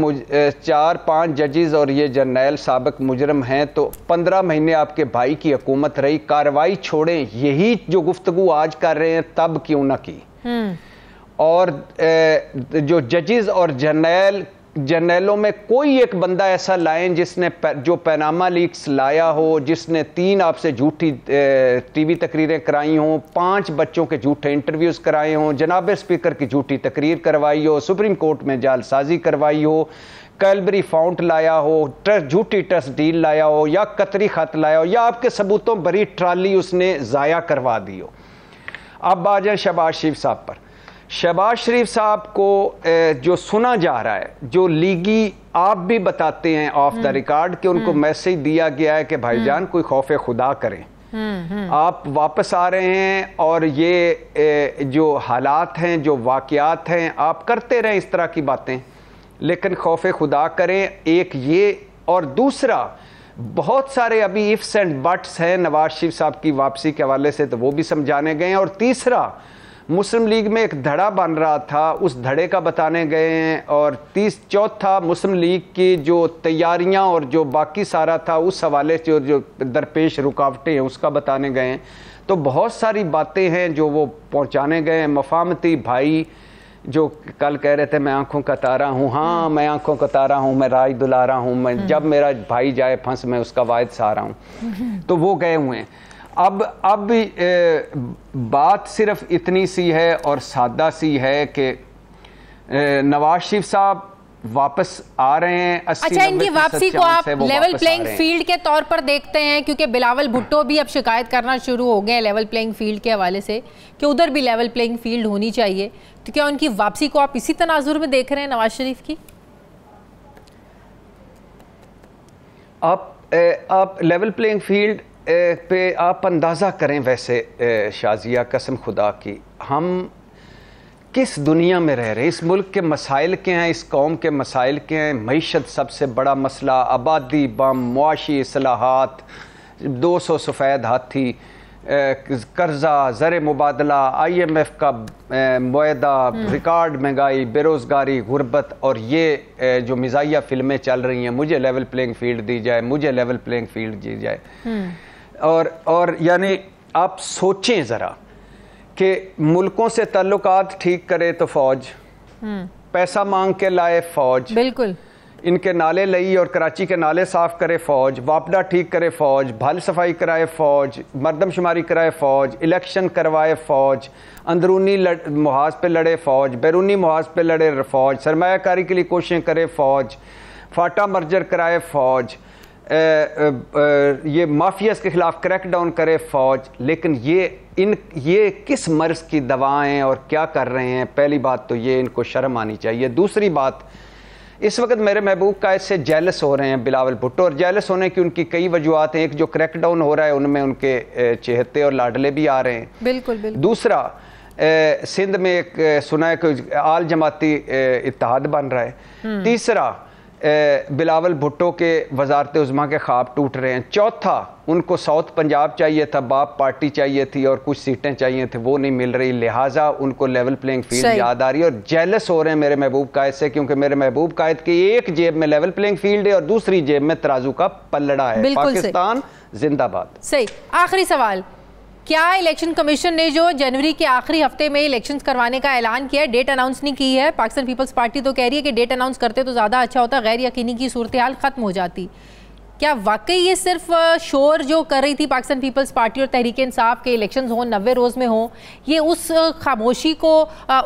4-5 जजेस और ये जर्नैल साबिक मुजरम हैं तो 15 महीने आपके भाई की हुकूमत रही, कार्रवाई छोड़ें, यही जो गुफ्तगू आज कर रहे हैं तब क्यों ना की? और जो जजेस और जर्नैलों में कोई एक बंदा ऐसा लाएं जिसने जो पैनामा लीक्स लाया हो, जिसने 3 आपसे झूठी टीवी तकरीरें कराई हों, 5 बच्चों के झूठे इंटरव्यूज कराए हों, जनाब स्पीकर की झूठी तकरीर करवाई हो, सुप्रीम कोर्ट में जालसाजी करवाई हो, कैलबरी फाउंट लाया हो, झूठी ट्रस्ट डील लाया हो, या कतरी खत लाया हो, या आपके सबूतों भरी ट्राली उसने ज़ाया करवा दी हो। अब आ जाए शहबाज शरीफ साहब पर। शहबाज शरीफ साहब को जो सुना जा रहा है, जो लीगी आप भी बताते हैं ऑफ द रिकॉर्ड कि उनको मैसेज दिया गया है कि भाईजान कोई खौफ खुदा करें, आप वापस आ रहे हैं और ये जो हालात हैं, जो वाक़यात हैं, आप करते रहें इस तरह की बातें, लेकिन खौफ खुदा करें। एक ये, और दूसरा बहुत सारे अभी इफ्स एंड बट्स हैं नवाज शरीफ साहब की वापसी के हवाले से, तो वो भी समझाने गए हैं। और तीसरा, मुस्लिम लीग में एक धड़ा बन रहा था, उस धड़े का बताने गए हैं। और चौथा, मुस्लिम लीग की जो तैयारियां और जो बाकी सारा था उस हवाले से जो दरपेश रुकावटें हैं उसका बताने गए हैं। तो बहुत सारी बातें हैं जो वो पहुंचाने गए हैं। मफामती भाई जो कल कह रहे थे मैं आंखों का तारा हूँ, हाँ मैं आंखों का तारा हूँ, मैं राज दुलारा हूँ, मैं जब मेरा भाई जाए फंस मैं उसका वायद सहारा हूँ, तो वो गए हुए हैं। अब बात सिर्फ इतनी सी है और सादा सी है कि नवाज शरीफ साहब वापस आ रहे हैं। अच्छा, इनकी वापसी को आप लेवल प्लेइंग फील्ड के तौर पर देखते हैं? क्योंकि बिलावल भुट्टो भी अब शिकायत करना शुरू हो गए लेवल प्लेइंग फील्ड के हवाले से कि उधर भी लेवल प्लेइंग फील्ड होनी चाहिए, तो क्या उनकी वापसी को आप इसी तनाजुर में देख रहे हैं नवाज शरीफ की? आप लेवल प्लेइंग फील्ड पे आप अंदाज़ा करें। वैसे शाजिया, कसम खुदा की, हम किस दुनिया में रह रहे हैं? इस मुल्क के मसाइल के हैं, इस कौम के मसाइल के हैं। मईशत सबसे बड़ा मसला, आबादी बम, मुआशी इस्लाहात, 200 सफ़ेद हाथी, कर्जा, ज़र मुबादला, IMF का मुआहदा, रिकॉर्ड महंगाई, बेरोज़गारी, गुर्बत, और ये जो मिज़ाहिया फिल्में चल रही हैं, मुझे लेवल प्लेइंग फील्ड दी जाए, मुझे लेवल प्लेइंग फील्ड दी जाए। और यानी आप सोचें ज़रा कि मुल्कों से ताल्लुकात ठीक करे तो फौज, पैसा मांग के लाए फौज, बिल्कुल इनके नाले लई और कराची के नाले साफ़ करे फ़ौज, वापडा ठीक करे फ़ौज, भल सफाई कराए फ़ौज, मरदमशुमारी कराए फ़ौज, इलेक्शन करवाए फ़ौज, अंदरूनी मुहाज पे लड़े फ़ौज, बैरूनी मुहाज पे लड़े फ़ौज, सरमायाकारी के लिए कोशिशें करे फ़ौज, फाटा मर्जर कराए फ़ौज, ये माफियाज के ख़िलाफ़ क्रैकडाउन करे फ़ौज। लेकिन ये किस मर्ज़ की दवाएं और क्या कर रहे हैं? पहली बात तो ये इनको शर्म आनी चाहिए। दूसरी बात, इस वक्त मेरे महबूब कायद से जेलस हो रहे हैं बिलावल भुट्टो, और जेलस होने की उनकी कई वजूहत हैं। एक जो क्रैकडाउन हो रहा है उनमें उनके चहेते और लाडले भी आ रहे हैं। बिल्कुल बिल्कुल। दूसरा, सिंध में एक सुना है कि आल जमाती इत्तेहाद बन रहा है। तीसरा, बिलावल भुट्टो के वजारत उज़्मा के ख्वाब टूट रहे हैं। चौथा, उनको साउथ पंजाब चाहिए था, बाप पार्टी चाहिए थी और कुछ सीटें चाहिए थी, वो नहीं मिल रही, लिहाजा उनको लेवल प्लेइंग फील्ड याद आ रही है और जेलस हो रहे हैं मेरे महबूब कायद से, क्योंकि मेरे महबूब कायद की एक जेब में लेवल प्लेइंग फील्ड है और दूसरी जेब में तराजू का पल्लड़ा है। पाकिस्तान जिंदाबाद। सही। आखिरी सवाल, क्या इलेक्शन कमीशन ने जो जनवरी के आखिरी हफ्ते में इलेक्शंस करवाने का ऐलान किया है, डेट अनाउंस नहीं की है? पाकिस्तान पीपल्स पार्टी तो कह रही है कि डेट अनाउंस करते तो ज़्यादा अच्छा होता, गैर यकीनी की सूरत हाल ख़त्म हो जाती। क्या वाकई ये सिर्फ शोर जो कर रही थी पाकिस्तान पीपल्स पार्टी और तहरीक इंसाफ के इलेक्शंस हों 90 रोज़ में हों, ये उस खामोशी को,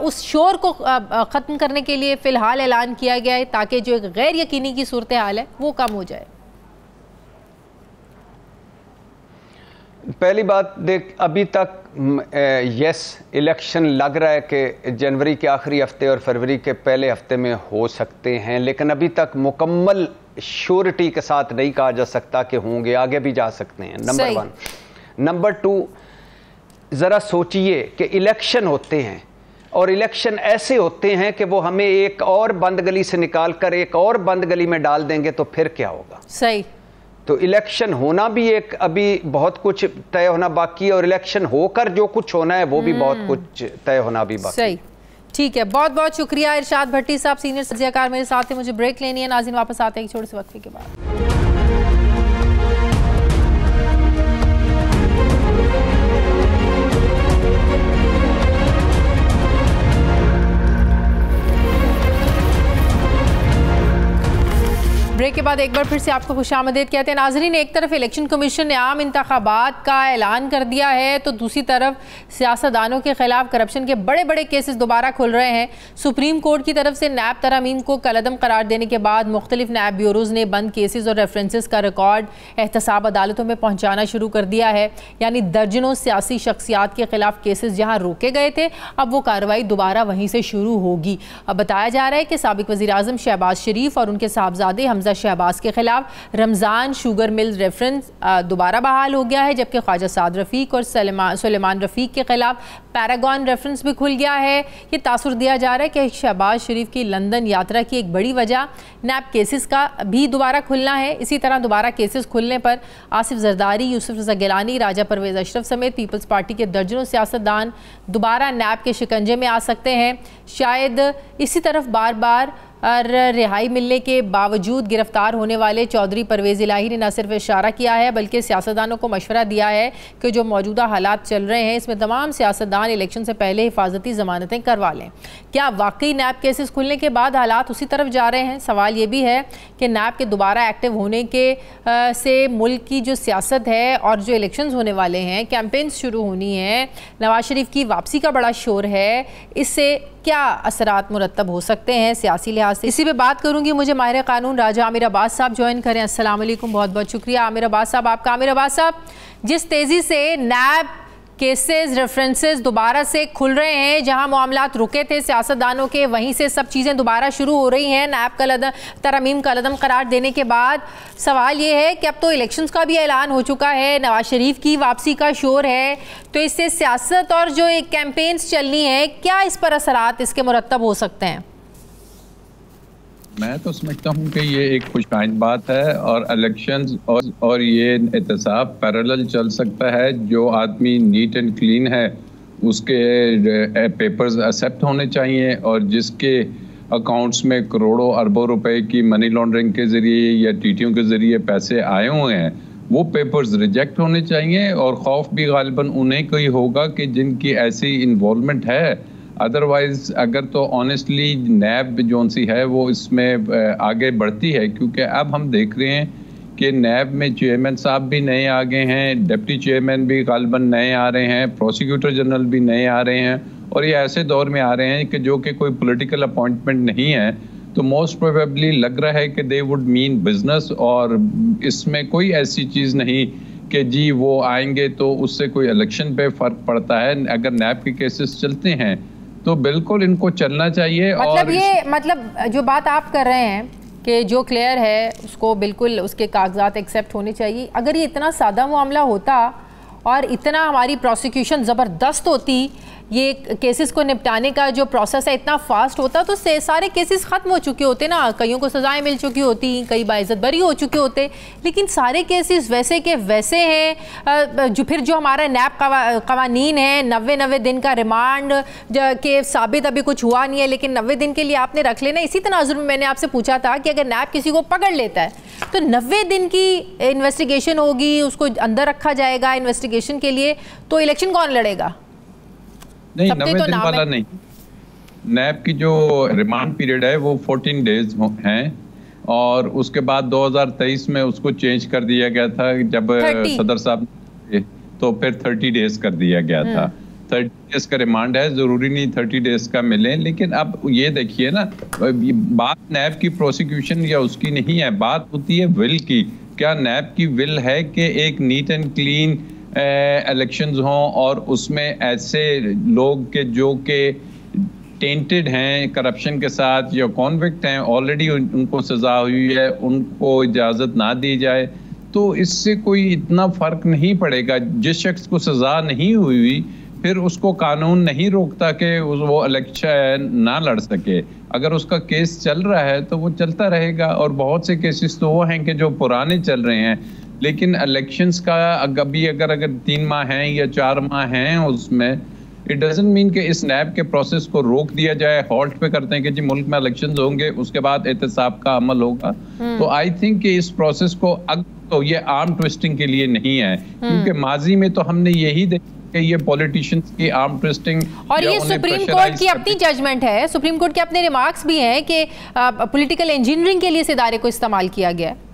उस शोर को ख़त्म करने के लिए फ़िलहाल ऐलान किया गया है ताकि जो एक गैर यकीनी की सूरत हाल है वो कम हो जाए? पहली बात देख, अभी तक यस इलेक्शन लग रहा है कि जनवरी के आखिरी हफ्ते और फरवरी के पहले हफ्ते में हो सकते हैं, लेकिन अभी तक मुकम्मल श्योरिटी के साथ नहीं कहा जा सकता कि होंगे, आगे भी जा सकते हैं। नंबर 1। नंबर 2, ज़रा सोचिए कि इलेक्शन होते हैं और इलेक्शन ऐसे होते हैं कि वो हमें एक और बंद गली से निकाल कर एक और बंद गली में डाल देंगे, तो फिर क्या होगा? सही। तो इलेक्शन होना भी एक, अभी बहुत कुछ तय होना बाकी है और इलेक्शन होकर जो कुछ होना है वो भी बहुत कुछ तय होना भी बाकी। सही, ठीक है। बहुत बहुत शुक्रिया इरशाद भट्टी साहब, सीनियर तज्ज़ियाकार मेरे साथ हैं। मुझे ब्रेक लेनी है, नाज़रीन वापस आते हैं एक छोटे से वक्फे के बाद। ब्रेक के बाद एक बार फिर से आपको खुशामदीद कहते हैं। नाज़रीन, एक तरफ इलेक्शन कमीशन ने आम इंतखाबात का ऐलान कर दिया है तो दूसरी तरफ सियासतदानों के खिलाफ करप्शन के बड़े बड़े केसेस दोबारा खुल रहे हैं। सुप्रीम कोर्ट की तरफ से नैब तरामीम को कलअदम करार देने के बाद मुख्तलिफ नैब ब्यूरोज़ ने बंद केसेस और रेफरेंसेस का रिकॉर्ड एहतसाब अदालतों में पहुँचाना शुरू कर दिया है। यानी दर्जनों सियासी शख्सियात के खिलाफ केसेस जहाँ रोके गए थे, अब वो कार्रवाई दोबारा वहीं से शुरू होगी। अब बताया जा रहा है कि साबिक वज़ीर आज़म शहबाज शरीफ और उनके साहबजादे हमजा शहबाज के खिलाफ रमज़ान शुगर मिल रेफरेंस दोबारा बहाल हो गया है, जबकि ख्वाजा साद रफ़ीक और सुलेमान रफ़ीक के खिलाफ पैरागॉन रेफरेंस भी खुल गया है। ये तासुर दिया जा रहा है कि शहबाज शरीफ की लंदन यात्रा की एक बड़ी वजह नैब केसेस का भी दोबारा खुलना है। इसी तरह दोबारा केसेस खुलने पर आसिफ जरदारी, यूसुफ रज़ा गिलानी, राजा परवेज़ अशरफ समेत पीपल्स पार्टी के दर्जनों सियासतदान दोबारा नैब के शिकंजे में आ सकते हैं। शायद इसी तरफ बार बार और रिहाई मिलने के बावजूद गिरफ्तार होने वाले चौधरी परवेज़ इलाही ने न सिर्फ इशारा किया है बल्कि सियासतदानों को मशवरा दिया है कि जो मौजूदा हालात चल रहे हैं इसमें तमाम सियासतदान इलेक्शन से पहले हिफाजती ज़मानतें करवा लें। क्या वाकई नैब केसेस खुलने के बाद हालात उसी तरफ जा रहे हैं? सवाल ये भी है कि नैब के दोबारा एक्टिव होने के से मुल्क की जो सियासत है और जो इलेक्शंस होने वाले हैं, कैंपेन्स शुरू होनी है, नवाज शरीफ की वापसी का बड़ा शोर है, इससे क्या असरात मुरतब हो सकते हैं सियासी लिहाज से? इसी पे बात करूंगी। मुझे माहिर कानून राजा आमिर अब्बास साहब ज्वाइन करें। अस्सलाम वालेकुम, बहुत बहुत शुक्रिया आमिर अब्बास साहब आपका। आमिर अब्बास साहब, जिस तेज़ी से नैब केसेस रेफरेंसेस दोबारा से खुल रहे हैं, जहां मामलात रुके थे सियासतदानों के, वहीं से सब चीज़ें दोबारा शुरू हो रही हैं नैब तरमीम कलअदम करार देने के बाद, सवाल ये है कि अब तो इलेक्शंस का भी ऐलान हो चुका है, नवाज शरीफ की वापसी का शोर है, तो इससे सियासत और जो एक कैंपेन्स चलनी है, क्या इस पर असरात इसके मुरतब हो सकते हैं? मैं तो समझता हूँ कि ये एक खुशआइंद बात है और इलेक्शंस और ये एहतसाब पैरेलल चल सकता है। जो आदमी नीट एंड क्लीन है उसके पेपर्स एक्सेप्ट होने चाहिए और जिसके अकाउंट्स में करोड़ों अरबों रुपए की मनी लॉन्ड्रिंग के ज़रिए या टीटीओं के ज़रिए पैसे आए हुए हैं, वो पेपर्स रिजेक्ट होने चाहिए। और खौफ भी गालिबन उन्हें को ही होगा कि जिनकी ऐसी इन्वॉल्वमेंट है अदरवाइज अगर तो ऑनेस्टली नैब जो सी है वो इसमें आगे बढ़ती है, क्योंकि अब हम देख रहे हैं कि नैब में चेयरमैन साहब भी नए आ गए हैं, डिप्टी चेयरमैन भी गालिबन नए आ रहे हैं, प्रोसिक्यूटर जनरल भी नए आ रहे हैं, और ये ऐसे दौर में आ रहे हैं कि जो कि कोई पॉलिटिकल अपॉइंटमेंट नहीं है। तो मोस्ट प्रोबेबली लग रहा है कि दे वुड मीन बिजनेस, और इसमें कोई ऐसी चीज़ नहीं कि जी वो आएंगे तो उससे कोई इलेक्शन पे फ़र्क पड़ता है। अगर नैब के केसेस चलते हैं तो बिल्कुल इनको चलना चाहिए। मतलब और ये मतलब जो बात आप कर रहे हैं कि जो क्लियर है उसको बिल्कुल उसके कागजात एक्सेप्ट होने चाहिए। अगर ये इतना सादा मामला होता और इतना हमारी प्रोसिक्यूशन ज़बरदस्त होती, ये केसेस को निपटाने का जो प्रोसेस है इतना फास्ट होता, तो सारे केसेस ख़त्म हो चुके होते ना, कईयों को सज़ाएं मिल चुकी होती, कई बाइज़्ज़त बरी हो चुके होते। लेकिन सारे केसेस वैसे के वैसे हैं। जो फिर जो हमारा नैब कवानीन है, 90 दिन का रिमांड के साबित अभी कुछ हुआ नहीं है, लेकिन 90 दिन के लिए आपने रख लेना। इसी तनाजुर में मैंने आपसे पूछा था कि अगर नैब किसी को पकड़ लेता है तो 90 दिन की इन्वेस्टिगेशन होगी, उसको अंदर रखा जाएगा इन्वेस्टिगेशन के लिए, तो इलेक्शन कौन लड़ेगा? नहीं, 90 दिन वाला नहीं। नैब की जो रिमांड पीरियड है वो 14 डेज हैं, और उसके बाद 2023 में उसको चेंज कर दिया गया था जब सदर साहब, तो फिर 30 डेज कर दिया गया था। 30 डेज का रिमांड है, जरूरी नहीं 30 डेज का मिले। लेकिन अब ये देखिए ना, बात नैब की प्रोसिक्यूशन या उसकी नहीं है, बात होती है विल की। क्या नैब की विल है कि एक नीट एंड क्लीन इलेक्शंस हों, और उसमें ऐसे लोग के जो के टेंटेड हैं करप्शन के साथ या कॉन्विक्ट हैं, ऑलरेडी उनको सज़ा हुई है, उनको इजाज़त ना दी जाए, तो इससे कोई इतना फ़र्क नहीं पड़ेगा। जिस शख्स को सज़ा नहीं हुई फिर उसको कानून नहीं रोकता कि वो इलेक्शन ना लड़ सके। अगर उसका केस चल रहा है तो वो चलता रहेगा, और बहुत से केसेस तो वो हैं कि जो पुराने चल रहे हैं। लेकिन इलेक्शंस का अभी अगर 3 माह हैं या 4 माह हैं उसमें, इट डजंट मीन कि इस नैब के प्रोसेस को रोक दिया जाए, हॉल्ट पे करते हैं कि जी मुल्क में इलेक्शंस होंगे उसके बाद एहतसाब का अमल होगा। तो आई थिंक कि इस प्रोसेस को तो ये आर्म ट्विस्टिंग के लिए नहीं है, क्योंकि माजी में तो हमने यही देखा कि ये पॉलिटिशियंस की आर्म ट्विस्टिंग, और ये सुप्रीम कोर्ट की अपनी जजमेंट है, सुप्रीम कोर्ट के अपने रिमार्क्स भी हैं कि पॉलिटिकल इंजीनियरिंग के लिए इस इदारे को इस्तेमाल किया गया है।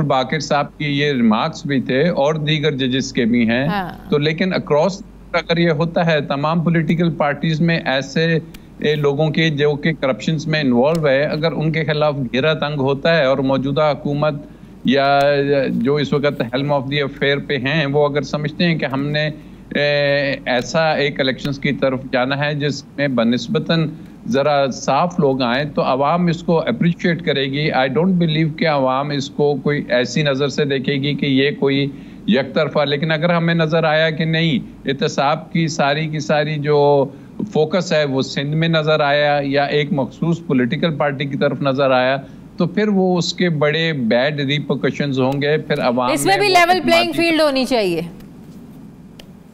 बाकिर साहब की ये रिमार्क्स भी थे और दीगर जजेस के भी हैं। हाँ। तो लेकिन अक्रॉस अगर ये होता है तमाम पॉलिटिकल पार्टीज में ऐसे लोगों के जो कि करप्शंस में इन्वॉल्व है, अगर उनके खिलाफ घेरा तंग होता है और मौजूदा हुकूमत या जो इस वक्त हेल्म ऑफ द अफेयर पे हैं वो अगर समझते हैं कि हमने ऐसा एक इलेक्शंस की तरफ जाना है जिसमें बनिस्बतन ज़रा साफ लोग आए, तो आवाम इसको अप्रिशिएट करेगी। आई डोंट बिलीव कि आवाम इसको कोई ऐसी नज़र से देखेगी कि ये कोई एक तरफा। लेकिन अगर हमें नज़र आया कि नहीं, एहतसाब की सारी जो फोकस है वो सिंध में नज़र आया या एक मखसूस पॉलिटिकल पार्टी की तरफ नज़र आया, तो फिर वो उसके बड़े बैड रिपरकशंस होंगे। फिर आवाम इसमें भी लेवल प्लेइंग फील्ड होनी चाहिए।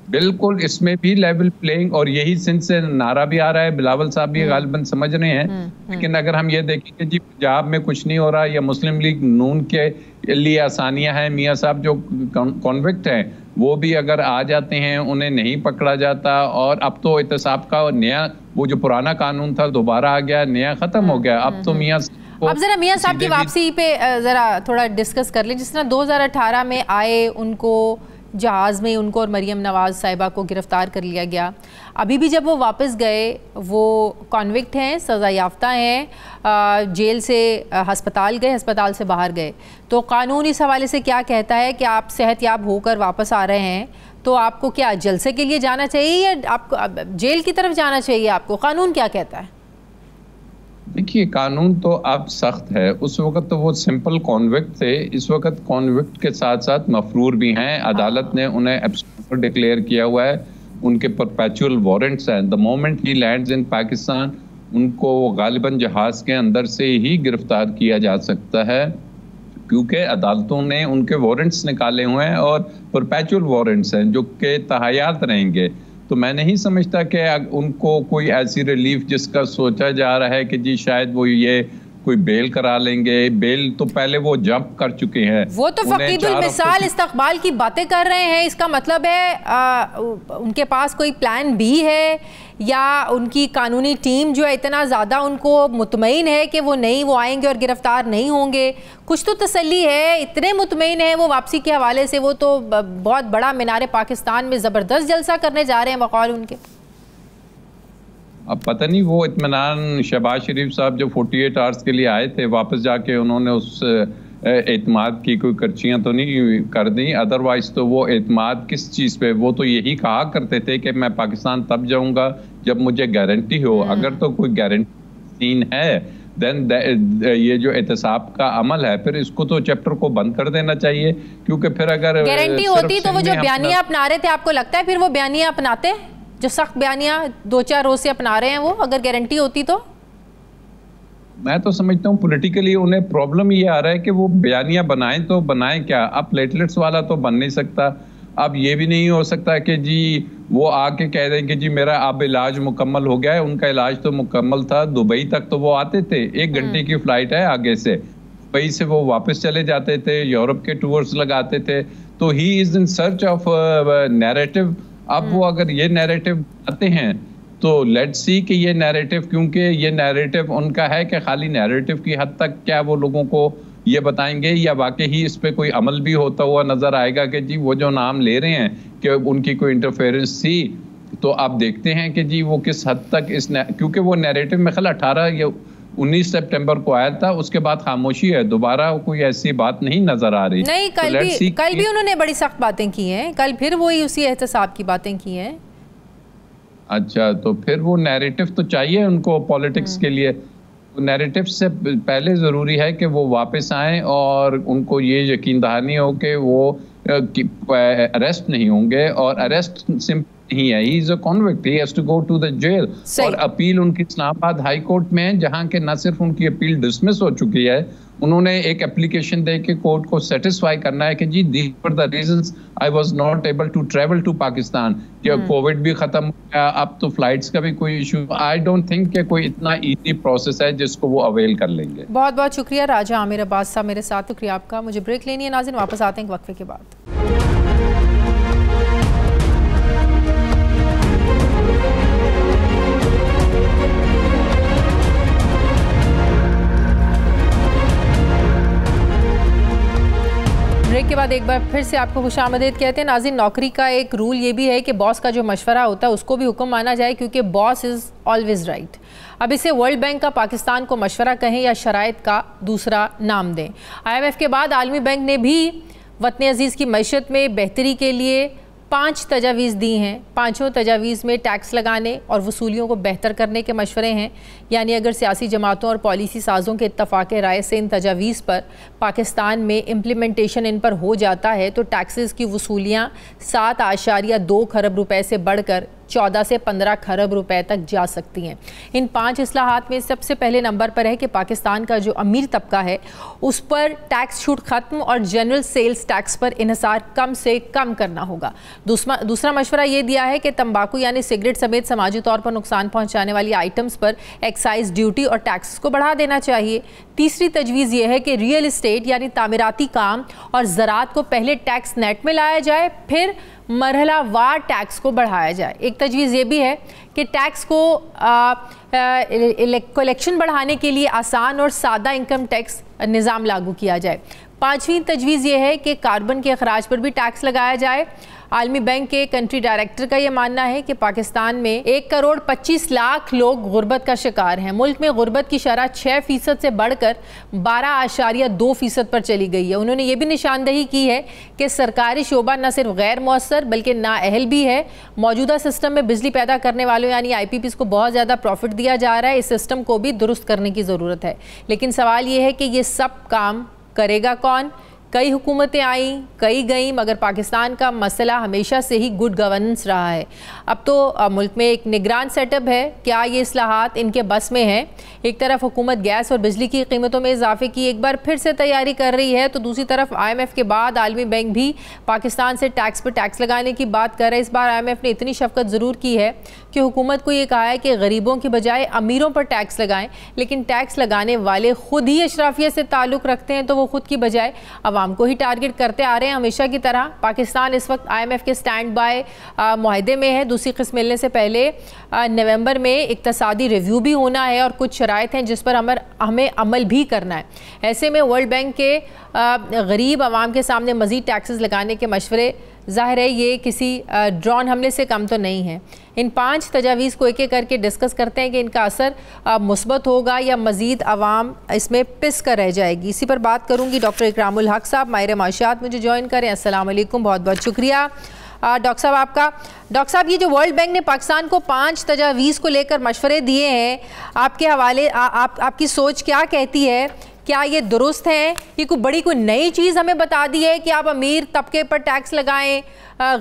बिल्कुल, इसमें भी लेवल प्लेइंग, और यही सिंध से नारा भी आ रहा है, बिलावल साहब भी गालिबन समझ रहे हैं। लेकिन अगर हम ये देखेंगे जी पंजाब में कुछ नहीं हो रहा या मुस्लिम लीग नून के लिए आसानियां हैं, मियाँ साहब जो कॉन्विक्ट हैं वो भी अगर आ जाते हैं उन्हें नहीं पकड़ा जाता, और अब तो एहतसाब का नया वो जो पुराना कानून था दोबारा आ गया, नया खत्म हो गया। अब तो मियाँ अब जरा मियाँ साहब की वापसी पे जरा थोड़ा डिस्कस कर ले। जिस तरह 2018 में आए, उनको जहाज़ में उनको और मरियम नवाज़ साहिबा को गिरफ़्तार कर लिया गया। अभी भी जब वो वापस गए, वो कॉन्विक्ट हैं, सज़ा याफ्ता हैं, जेल से हस्पताल गए, हस्पताल से बाहर गए, तो कानून इस हवाले से क्या कहता है कि आप सेहतयाब होकर वापस आ रहे हैं तो आपको क्या जलसे के लिए जाना चाहिए या आपको जेल की तरफ जाना चाहिए? आपको कानून क्या कहता है? देखिए, कानून तो अब सख्त है। उस वक्त तो वो सिंपल कॉन्विक्ट थे, इस वक्त कॉन्विक्ट के साथ साथ मफरूर भी हैं। अदालत ने उन्हें एब्सोल्यूट डिक्लेयर किया हुआ है, उनके परपेचुअल वारंट्स हैं। The moment he lands in Pakistan, उनको गालिबन जहाज के अंदर से ही गिरफ्तार किया जा सकता है, क्योंकि अदालतों ने उनके वारंट्स निकाले हुए हैं और परपेचुअल वारंट्स हैं जो कि तहयात रहेंगे। तो मैं नहीं समझता कि उनको कोई ऐसी रिलीफ जिसका सोचा जा रहा है कि जी शायद वो ये कोई बेल करा लेंगे। बेल तो पहले वो जंप कर चुके हैं। वो तो फकीदुल मिसाल इस्तकबाल की बातें कर रहे हैं। इसका मतलब है उनके पास कोई प्लान बी है या उनकी कानूनी टीम जो है इतना ज़्यादा उनको मुतमईन है कि वो आएंगे और गिरफ्तार नहीं होंगे। कुछ तो तसल्ली है, इतने मुतमईन है वो वापसी के हवाले से। वो तो बहुत बड़ा मीनार पाकिस्तान में ज़बरदस्त जलसा करने जा रहे हैं बकौल उनके। अब पता नहीं वो इत्मीनान शहबाज शरीफ साहब जो 48 आवर्स के लिए आए थे, वापस जाके उन्होंने उस एतमाद की कोई कर्चियां तो नहीं कर दी। अदरवाइज तो वो एतमाद किस चीज़ पे, वो तो यही कहा करते थे कि मैं पाकिस्तान तब जाऊंगा जब मुझे गारंटी हो। अगर तो कोई गारंटी है देन ये जो एहतसाब का अमल है फिर इसको तो चैप्टर को बंद कर देना चाहिए, क्योंकि फिर अगर गारंटी होती तो वो जो बयानियां अपना रहे थे, आपको लगता है फिर वो बयानियां अपनाते? जो सख्त बयानियां 2-4 रोज से अपना रहे हैं वो, अगर गारंटी होती तो? मैं तो समझता हूँ पॉलिटिकली उन्हें प्रॉब्लम ये आ रहा है कि वो बयानियां बनाएं तो बनाएं क्या। अब प्लेटलेट्स वाला तो बन नहीं सकता। अब ये भी नहीं हो सकता कि जी वो आके कह दें कि जी मेरा अब इलाज मुकम्मल हो गया है। उनका इलाज तो मुकम्मल था, दुबई तक तो वो आते थे, 1 घंटे की फ्लाइट है आगे से, दुबई से वो वापस चले जाते थे, यूरोप के टूर्स लगाते थे। तो he is in search of narrative. अब वो अगर ये नैरेटिव आते हैं तो लेट्स सी कि ये नैरेटिव, क्योंकि ये नैरेटिव उनका है कि खाली नैरेटिव की हद तक क्या वो लोगों को ये बताएंगे या वाकई ही इस पे कोई अमल भी होता हुआ नजर आएगा कि जी वो जो नाम ले रहे हैं कि उनकी कोई इंटरफेरेंस थी। तो आप देखते हैं कि जी वो किस हद तक क्योंकि वो नैरेटिव में ख्याल 18 या 19 सितंबर को आया था, उसके बाद खामोशी है, दोबारा कोई ऐसी बात नहीं नजर आ रही। नहीं, कल भी उन्होंने बड़ी सख्त बातें की हैं, कल फिर वही उसी एहतसाब की बातें की हैं। अच्छा, तो फिर वो नैरेटिव तो चाहिए उनको पॉलिटिक्स के लिए। नैरेटिव से पहले ज़रूरी है कि वो वापस आएं और उनको ये यकीन दहानी हो कि वो अरेस्ट नहीं होंगे। और अरेस्ट सिंपल नहीं है, he is a convict, he has to go to the jail. और अपील उनकी इस्लामाबाद हाई कोर्ट में है, जहां के न सिर्फ उनकी अपील डिसमिस हो चुकी है, उन्होंने एक एप्लीकेशन दे के कोर्ट को सेटिस्फाई करना है कि जी these were the reasons I was not able to travel to Pakistan. कि कोविड भी खत्म हो गया, अब तो फ्लाइट्स का भी कोई इशू। आई डोंट थिंक कि कोई इतना इजी प्रोसेस है जिसको वो अवेल कर लेंगे। बहुत बहुत शुक्रिया राजा आमिर अब्बास साहब मेरे साथ। शुक्रिया आपका। मुझे ब्रेक लेनी है नाज़रीन, वापस आते हैं एक वक्फे के बाद। ब्रेक के बाद एक बार फिर से आपको खुशामदीद कहते हैं नाज़रीन। नौकरी का एक रूल ये भी है कि बॉस का जो मशवरा होता है उसको भी हुक्म माना जाए, क्योंकि बॉस इज़ ऑलवेज राइट। अब इसे वर्ल्ड बैंक का पाकिस्तान को मशवरा कहें या शराइत का दूसरा नाम दें। IMF के बाद आलमी बैंक ने भी वतन अजीज़ की मईशत में बेहतरी के लिए 5 तजावीज़ दी हैं। 5 तजावीज़ में टैक्स लगाने और वसूलियों को बेहतर करने के मशवरे हैं। यानी अगर सियासी जमातों और पॉलिसी साजों के इत्तफाक़ राय से इन तजावीज़ पर पाकिस्तान में इम्प्लीमेंटेशन इन पर हो जाता है तो टैक्सेस की वसूलियाँ 7.2 खरब रुपए से बढ़कर 14 से 15 खरब रुपए तक जा सकती हैं। इन 5 इस्लाहात में सबसे पहले नंबर पर है कि पाकिस्तान का जो अमीर तबका है उस पर टैक्स छूट ख़त्म और जनरल सेल्स टैक्स पर इन्हिसार कम से कम करना होगा। दूसरा मशवरा ये दिया है कि तंबाकू यानी सिगरेट समेत समाजी तौर पर नुकसान पहुँचाने वाली आइटम्स पर एक्साइज ड्यूटी और टैक्स को बढ़ा देना चाहिए। तीसरी तजवीज़ ये है कि रियल इस्टेट यानी तामीराती काम और ज़राअत को पहले टैक्स नेट में लाया जाए, फिर मरहलावार टैक्स को बढ़ाया जाए। एक तजवीज़ ये भी है कि टैक्स को कलेक्शन बढ़ाने के लिए आसान और सादा इनकम टैक्स निज़ाम लागू किया जाए। 5वीं तजवीज़ ये है कि कार्बन के अखराज पर भी टैक्स लगाया जाए। आलमी बैंक के कंट्री डायरेक्टर का ये मानना है कि पाकिस्तान में 1 करोड़ 25 लाख लोग गुर्बत का शिकार हैं। मुल्क में गुर्बत की शरह 6% से बढ़कर 12.2% पर चली गई है। उन्होंने ये भी निशानदही की है कि सरकारी शोबा न सिर्फ गैर मौसर बल्कि नाअहल भी है। मौजूदा सिस्टम में बिजली पैदा करने वालों यानी IPPs को बहुत ज़्यादा प्रॉफिट दिया जा रहा है। इस सिस्टम को भी दुरुस्त करने की ज़रूरत है। लेकिन सवाल ये है कि ये सब काम करेगा कौन? कई हुकूमतें आईं, कई गईं, मगर पाकिस्तान का मसला हमेशा से ही गुड गवर्नेंस रहा है। अब तो मुल्क में एक निगरान सेटअप है, क्या ये इस्लाहात इनके बस में हैं? एक तरफ हुकूमत गैस और बिजली की कीमतों में इजाफे की एक बार फिर से तैयारी कर रही है, तो दूसरी तरफ IMF के बाद आलमी बैंक भी पाकिस्तान से टैक्स पर टैक्स लगाने की बात कर रहे हैं। इस बार IMF ने इतनी शफकत ज़रूर की है कि हुकूमत को ये कहा है कि गरीबों की बजाय अमीरों पर टैक्स लगाएं, लेकिन टैक्स लगाने वाले खुद ही अशराफिया से ताल्लुक़ रखते हैं, तो वो खुद की बजाय अवाम को ही टारगेट करते आ रहे हैं हमेशा की तरह। पाकिस्तान इस वक्त IMF के स्टैंड बाय मुआहदे में है। दूसरी किस्त मिलने से पहले नवंबर में इक्तसादी रिव्यू भी होना है और कुछ शराइत हैं जिस पर हमें अमल भी करना है। ऐसे में वर्ल्ड बैंक के गरीब आवाम के सामने मज़ीद टैक्सेस लगाने के मशवरे, ज़ाहिर है ये किसी ड्रोन हमले से कम तो नहीं है। इन 5 तजावीज़ को एक एक करके डिस्कस करते हैं कि इनका असर मुस्बत होगा या मज़ीद आवाम इसमें पिस कर रह जाएगी। इसी पर बात करूँगी। डॉक्टर इकरामुल हक साहब माहिर माशियात मुझे ज्वाइन करें। अस्सलाम वालेकुम, बहुत बहुत शुक्रिया डॉक्टर साहब आपका। डॉक्टर साहब, ये जो वर्ल्ड बैंक ने पाकिस्तान को 5 तजावीज़ को लेकर मशवरे दिए हैं, आपके हवाले आपकी सोच क्या कहती है? क्या ये दुरुस्त है? ये कोई नई चीज़ हमें बता दी है कि आप अमीर तबके पर टैक्स लगाएं,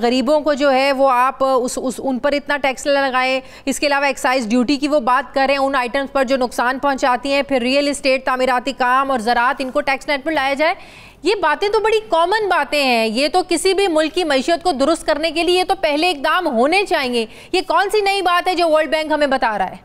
गरीबों को जो है वो आप उन पर इतना टैक्स लगाएं। इसके अलावा एक्साइज ड्यूटी की वो बात करें उन आइटम्स पर जो नुकसान पहुंचाती हैं, फिर रियल इस्टेट, तामीराती काम और ज़राअत, इनको टैक्स नेट पर लाया जाए। ये बातें तो बड़ी कॉमन बातें हैं। ये तो किसी भी मुल्क की मईशत को दुरुस्त करने के लिए तो पहले इकदाम होने चाहिए। ये कौन सी नई बात है जो वर्ल्ड बैंक हमें बता रहा है?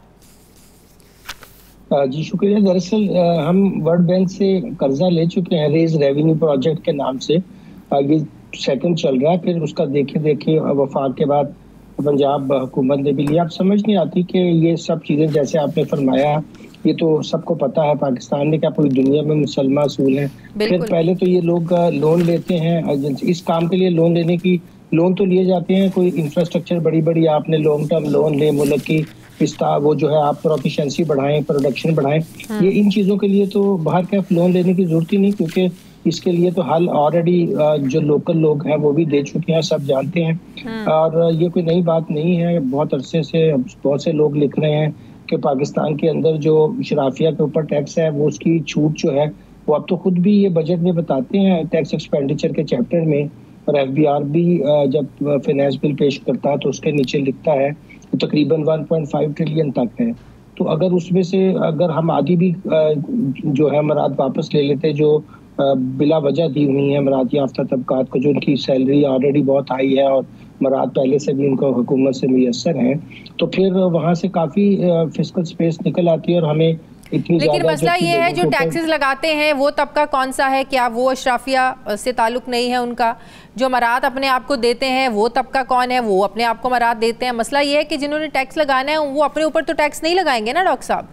जी शुक्रिया। दरअसल हम वर्ल्ड बैंक से कर्जा ले चुके हैं रेज रेवेन्यू प्रोजेक्ट के नाम से। ये सेकंड चल रहा है, फिर उसका देखे वफाक के बाद पंजाब हुकूमत ने भी लिया। अब समझ नहीं आती कि ये सब चीज़ें जैसे आपने फरमाया, ये तो सबको पता है पाकिस्तान में क्या पूरी दुनिया में मुसलमान असूल हैं। फिर पहले तो ये लोग लोन लेते हैं इस काम के लिए, लोन तो लिए जाते हैं, कोई इंफ्रास्ट्रक्चर बड़ी आपने लॉन्ग टर्म लोन ले, मुल्क की वो जो है आप प्रोफिशिएंसी बढ़ाएं, प्रोडक्शन बढ़ाएं। ये इन चीज़ों के लिए तो बाहर का लोन लेने की जरूरत ही नहीं, क्योंकि इसके लिए तो हल ऑलरेडी जो लोकल लोग हैं वो भी दे चुके हैं, सब जानते हैं। और ये कोई नई बात नहीं है। बहुत अरसे से बहुत से लोग लिख रहे हैं कि पाकिस्तान के अंदर जो शराफिया के ऊपर टैक्स है वो उसकी छूट जो है वो अब तो खुद भी ये बजट में बताते हैं टैक्स एक्सपेंडिचर के चैप्टर में। और FBR भी जब फाइनेंस बिल पेश करता है तो उसके नीचे लिखता है तो तकरीबन 1.5 ट्रिलियन तक है। तो अगर उसमें से अगर हम आधी भी जो है मराद वापस ले लेते जो बिला वजह दी हुई है मराद याफ्ता तबकात को, जो उनकी सैलरी ऑलरेडी बहुत हाई है और मराद पहले से भी उनको हुकूमत से मुयस्सर हैं, तो फिर वहाँ से काफ़ी फिस्कल स्पेस निकल आती है। और हमें लेकिन मसला ये है जो टैक्सेस लगाते हैं वो तबका कौन सा है? क्या वो अशराफिया से ताल्लुक नहीं है उनका? जो मराद अपने आप को देते हैं वो तबका कौन है? वो अपने आप को मराद देते हैं। मसला ये है कि जिन्होंने टैक्स लगाना है वो अपने ऊपर तो टैक्स नहीं लगाएंगे ना डॉक्टर साहब।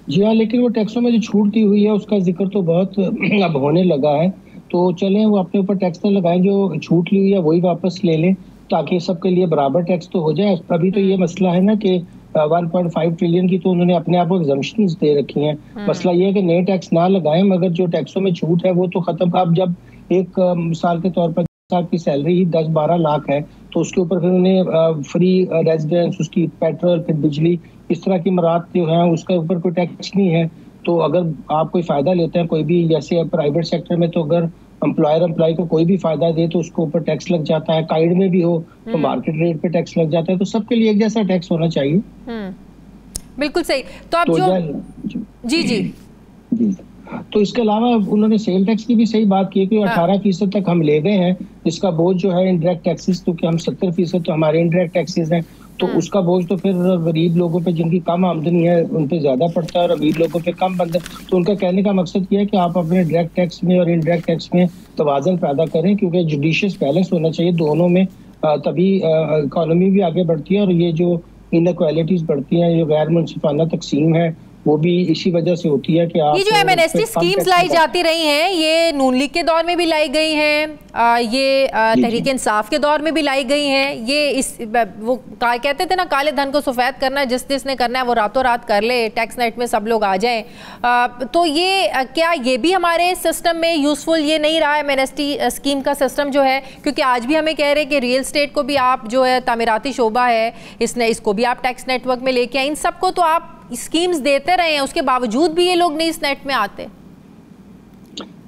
जी हाँ, लेकिन वो टैक्सों में जो छूट दी हुई है उसका जिक्र तो बहुत अब होने लगा है। तो चलें वो अपने ऊपर टैक्स न लगाएं, जो छूट ली हुई है वही वापस ले लें ताकि सबके लिए बराबर टैक्स तो हो जाए। अभी तो ये मसला है ना कि 1.5 ट्रिलियन की तो उन्होंने अपने आप को एग्जम्पशंस दे रखी हैं। मसला ये है कि नए टैक्स ना लगाएं, मगर जो टैक्सों में छूट है वो तो खत्म। अब जब एक मिसाल के तौर पर आपकी सैलरी ही 10-12 लाख है तो उसके ऊपर फिर उन्हें फ्री रेजिडेंस, उसकी पेट्रोल, फिर बिजली, इस तरह की मराद जो है उसके ऊपर कोई टैक्स नहीं है। तो अगर आप कोई फ़ायदा लेते हैं कोई भी, जैसे प्राइवेट सेक्टर में तो अगर एम्प्लॉय को कोई भी फायदा दे तो उसको ऊपर टैक्स लग जाता है, काइड में भी हो तो मार्केट रेट पे टैक्स लग जाता है। तो सबके लिए एक जैसा टैक्स होना चाहिए। बिल्कुल सही। तो आप जी तो इसके अलावा उन्होंने सेल टैक्स की भी सही बात की कि 18% तक हम ले गए हैं, जिसका बोझ जो है इनडायरेक्ट टैक्सेस, क्योंकि हम 70% तो हमारे इनडायरेक्ट टैक्सेस हैं, तो उसका बोझ तो फिर गरीब लोगों पे जिनकी कम आमदनी है उन पे ज्यादा पड़ता है और अमीर लोगों पे कम बनता है। तो उनका कहने का मकसद ये है कि आप अपने डायरेक्ट टैक्स में और इनडायरेक्ट टैक्स में तवाज़ुन पैदा करें, क्योंकि जुडिशियस बैलेंस होना चाहिए दोनों में, तभी इकॉनमी भी आगे बढ़ती है। और ये जो इनइक्वालिटीज बढ़ती हैं, जो गैर मुनसिफाना तकसीम है, वो भी इसी वजह से होती है कि आप ये जो एमएनएसटी स्कीम्स लाई जाती रही हैं, ये नून लीग के दौर में भी लाई गई हैं, ये तहरीक इंसाफ के दौर में भी लाई गई हैं। ये इस वो कहते थे ना, काले धन को सफ़ेद करना, जिसने करना है वो रातों रात कर ले, टैक्स नेट में सब लोग आ जाएं। तो ये क्या ये भी हमारे सिस्टम में यूज़फुल ये नहीं रहा एमएनएसटी स्कीम का सिस्टम जो है? क्योंकि आज भी हमें कह रहे हैं कि रियल स्टेट को भी आप जो है तामीराती शोबा है इसको भी आप टैक्स नेटवर्क में लेके आए, इन सबको तो आप स्कीम्स देते रहे हैं, उसके बावजूद भी ये लोग नहीं इस नेट में आते।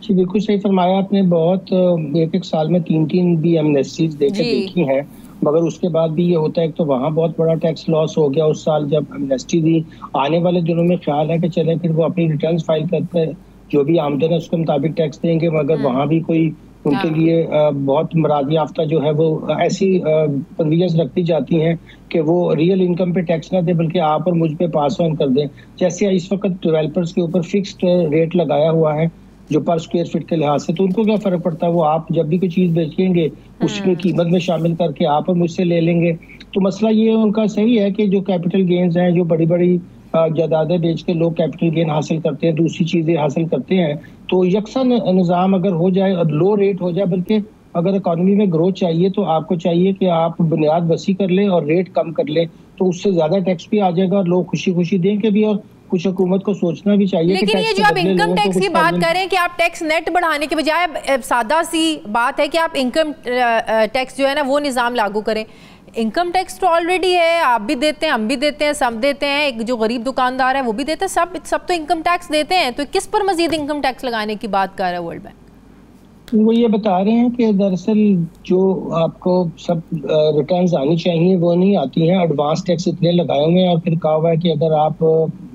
जी बिल्कुल सही फरमाया आपने। बहुत एक एक साल में 3-3 भी एमनेस्टीज देखी हैं, मगर उसके बाद भी ये होता है तो वहाँ बहुत बड़ा टैक्स लॉस हो गया उस साल जब एमनेस्टी दी। आने वाले दिनों में ख्याल है कि चले फिर वो अपनी रिटर्न्स फाइल करते हैं, जो भी आमदन है उसके मुताबिक टैक्स देंगे, मगर वहाँ भी कोई उनके लिए बहुत मुराद याफ्ता जो है वो ऐसी प्रोविजंस रखती जाती हैं कि वो रियल इनकम पे टैक्स ना दे बल्कि आप और मुझ पे पास ऑन कर दें। जैसे इस वक्त डेवलपर्स के ऊपर फिक्स्ड रेट लगाया हुआ है जो पर स्क्वायर फीट के लिहाज से, तो उनको क्या फर्क पड़ता है, वो आप जब भी कोई चीज बेचेंगे उसकी कीमत में शामिल करके आप और मुझसे ले लेंगे। तो मसला ये उनका सही है कि जो कैपिटल गेन्स हैं, जो बड़ी बड़ी जायदादें बेच के लोग कैपिटल गेन हासिल करते हैं, दूसरी चीजें हासिल करते हैं, तो यकसन निज़ाम अगर हो जाए और लो रेट हो जाए, बल्कि अगर इकोनॉमी में ग्रोथ चाहिए तो आपको चाहिए कि आप बुनियाद वसी कर लें और रेट कम कर लें, तो उससे ज्यादा टैक्स भी आ जाएगा और लोग खुशी खुशी देंगे भी, और कुछ हुकूमत को सोचना भी चाहिए। लेकिन ये जो आप इनकम टैक्स की बात करें कि आप टैक्स नेट बढ़ाने के बजाय सादा सी बात है कि आप इनकम टैक्स जो है ना वो निज़ाम लागू करें। इनकम टैक्स तो ऑलरेडी है, आप भी देते हैं, हम भी देते हैं, सब देते हैं, एक जो गरीब दुकानदार है वो भी देते हैं, सब तो इनकम टैक्स देते हैं, तो किस पर मजीद इनकम टैक्स लगाने की बात कर रहा है वर्ल्ड बैंक? वो ये बता रहे हैं कि दरअसल जो आपको सब रिटर्न्स आनी चाहिए वो नहीं आती हैं, एडवांस टैक्स इतने लगाए हुए हैं, और फिर कहा हुआ है कि अगर आप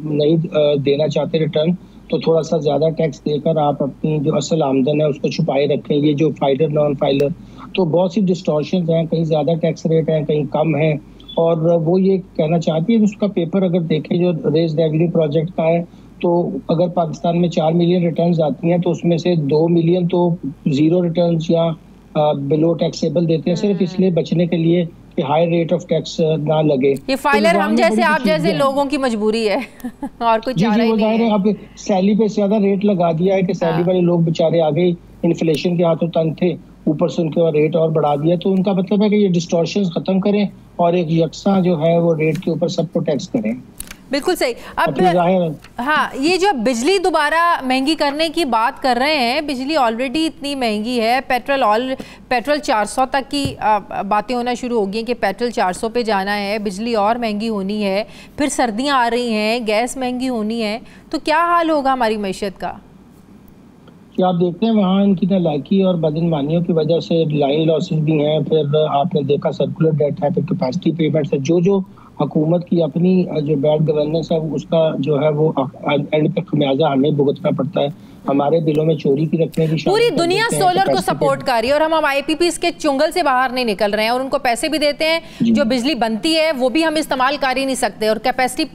नहीं देना चाहते रिटर्न तो थोड़ा सा ज़्यादा टैक्स देकर आप अपनी जो असल आमदन है उसको छुपाए रखें। ये जो फाइलर नॉन फाइलर, तो बहुत सी डिस्टॉर्शंस हैं, कहीं ज़्यादा टैक्स रेट हैं, कहीं कम है, और वो ये कहना चाहती है। उसका पेपर अगर देखें जो रेज रेवेन्यू प्रोजेक्ट का है, तो अगर पाकिस्तान में 4 मिलियन रिटर्न्स आती हैं तो उसमें से 2 मिलियन तो जीरो रिटर्न्स या बिलो टैक्सेबल देते हैं, सिर्फ इसलिए बचने के लिए कि हाई रेट ऑफ टैक्स ना लगे। ये फाइलर हम जैसे आप जैसे लोगों की मजबूरी है और कुछ चारा ही नहीं है। अब सैलरी पे ज्यादा रेट लगा दिया है कि सैलरी वाले लोग बेचारे आगे इन्फ्लेशन के हाथों तंग थे, ऊपर से उनके रेट और बढ़ा दिया, तो उनका मतलब है कि ये डिस्टॉर्शंस खत्म करें और एक यकसा जो है वो रेट के ऊपर सबको टैक्स करें। बिल्कुल सही। अब हाँ, ये जो बिजली दोबारा महंगी करने की बात कर रहे हैं, बिजली ऑलरेडी इतनी महंगी है, पेट्रोल 400 तक की बातें होना शुरू हो गई कि पेट्रोल 400 पे जाना है, बिजली और महंगी होनी है, फिर सर्दियां आ रही हैं, गैस महंगी होनी है, तो क्या हाल होगा हमारी मैशत का? कि आप देखते हैं वहाँ इनकी नालायकी और बदइनमानियों की वजह से लाइन लॉसेस भी हैं, फिर आपने देखा सर्कुलर डेट है, फिर कैपेसिटी पेमेंट्स है, जो हुकूमत की अपनी जो बैड गवर्नेंस है उसका जो है वो एंड पे खमियाजा हमें भुगतना पड़ता है। हमारे बिलों में चोरी की रखने की पूरी दुनिया सोलर को सपोर्ट कर रही है और हम IPPs के चुंगल से बाहर नहीं निकल रहे हैं और उनको पैसे भी देते हैं, जो बिजली बनती है वो भी हम इस्तेमाल कर ही नहीं सकते, और कैपेसिटी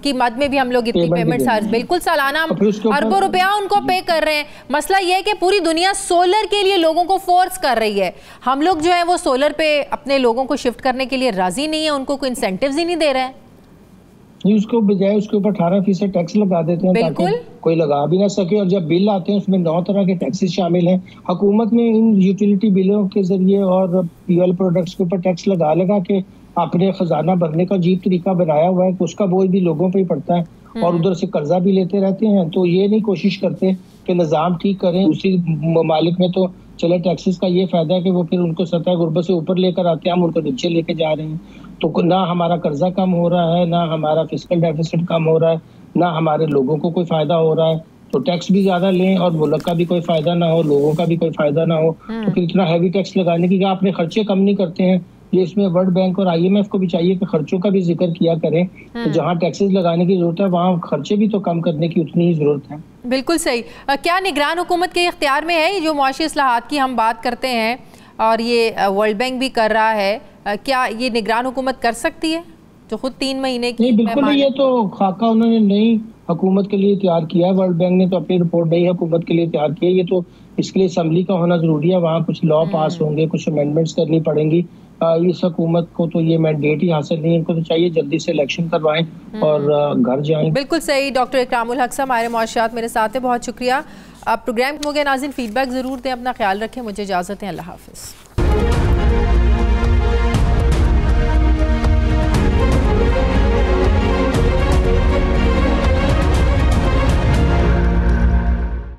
की मद में भी हम लोग इतनी पेमेंट बिल्कुल सालाना अरबों रुपया उनको पे कर रहे हैं। मसला ये है कि पूरी दुनिया सोलर के लिए लोगों को फोर्स कर रही है, हम लोग जो है वो सोलर पे अपने लोगों को शिफ्ट करने के लिए राजी नहीं है, उनको कोई इंसेंटिव्स ही नहीं दे रहे हैं। उसको बजाय उसके ऊपर 18% टैक्स लगा देते हैं ताकि कोई लगा भी ना सके, और जब बिल आते हैं उसमें 9 तरह के टैक्सेस शामिल हैं। हुकूमत ने इन यूटिलिटी बिलों के जरिए और फ्यूल प्रोडक्ट्स के ऊपर टैक्स लगा के अपने खजाना भरने का अजीब तरीका बनाया हुआ है, उसका बोझ भी लोगों पे ही पड़ता है और उधर से कर्जा भी लेते रहते हैं। तो ये नहीं कोशिश करते कि निज़ाम ठीक करें। दूसरी ममालिक में तो चले टैक्सेस का ये फायदा है कि वो फिर उनको सतह गुर्बत से ऊपर लेकर आते हैं, हम उनको नीचे लेके जा रहे हैं, तो ना हमारा कर्जा कम हो रहा है, ना हमारा फिस्कल डेफिसिट कम हो रहा है, ना हमारे लोगों को कोई फायदा हो रहा है। तो टैक्स भी ज्यादा लें और मुल्क का भी कोई फायदा ना हो, लोगों का भी कोई फायदा ना हो, तो फिर इतना हैवी टैक्स लगाने की आपने खर्चे कम नहीं करते हैं। ये इसमें वर्ल्ड बैंक और IMF को भी चाहिए कि खर्चों का भी जिक्र किया करें, तो जहाँ टैक्सेस लगाने की जरूरत है वहाँ खर्चे भी तो कम करने की उतनी ही जरूरत है। बिल्कुल सही। क्या निगरान हुकूमत के इख्तियार में है जो मुआशी इस्लाहात की हम बात करते हैं और ये वर्ल्ड बैंक भी कर रहा है, क्या ये निगरान हुकूमत कर सकती है जो खुद 3 महीने की? नहीं, बिल्कुल नहीं, ये तो खाका उन्होंने नई हुकूमत के लिए तैयार किया है। वर्ल्ड बैंक ने तो अपनी रिपोर्ट नई हुकूमत के लिए तैयार की है। ये तो इसके लिए असम्बली का होना जरूरी है, वहाँ कुछ लॉ पास होंगे, कुछ अमेंडमेंट्स करनी पड़ेंगी। इस हुकूमत को तो ये मैंडेट ही हासिल नहीं है, इनको तो चाहिए जल्दी से इलेक्शन करवाएं और घर जाएं। बिल्कुल सही। डॉक्टर इकरामुल हक साहब हमारे मुआशरात मेरे साथ है, बहुत शुक्रिया। आप प्रोग्राम हो गए नाज़रीन, फीडबैक ज़रूर दें, अपना ख्याल रखें, मुझे इजाज़त है, अल्लाह हाफ़िज़।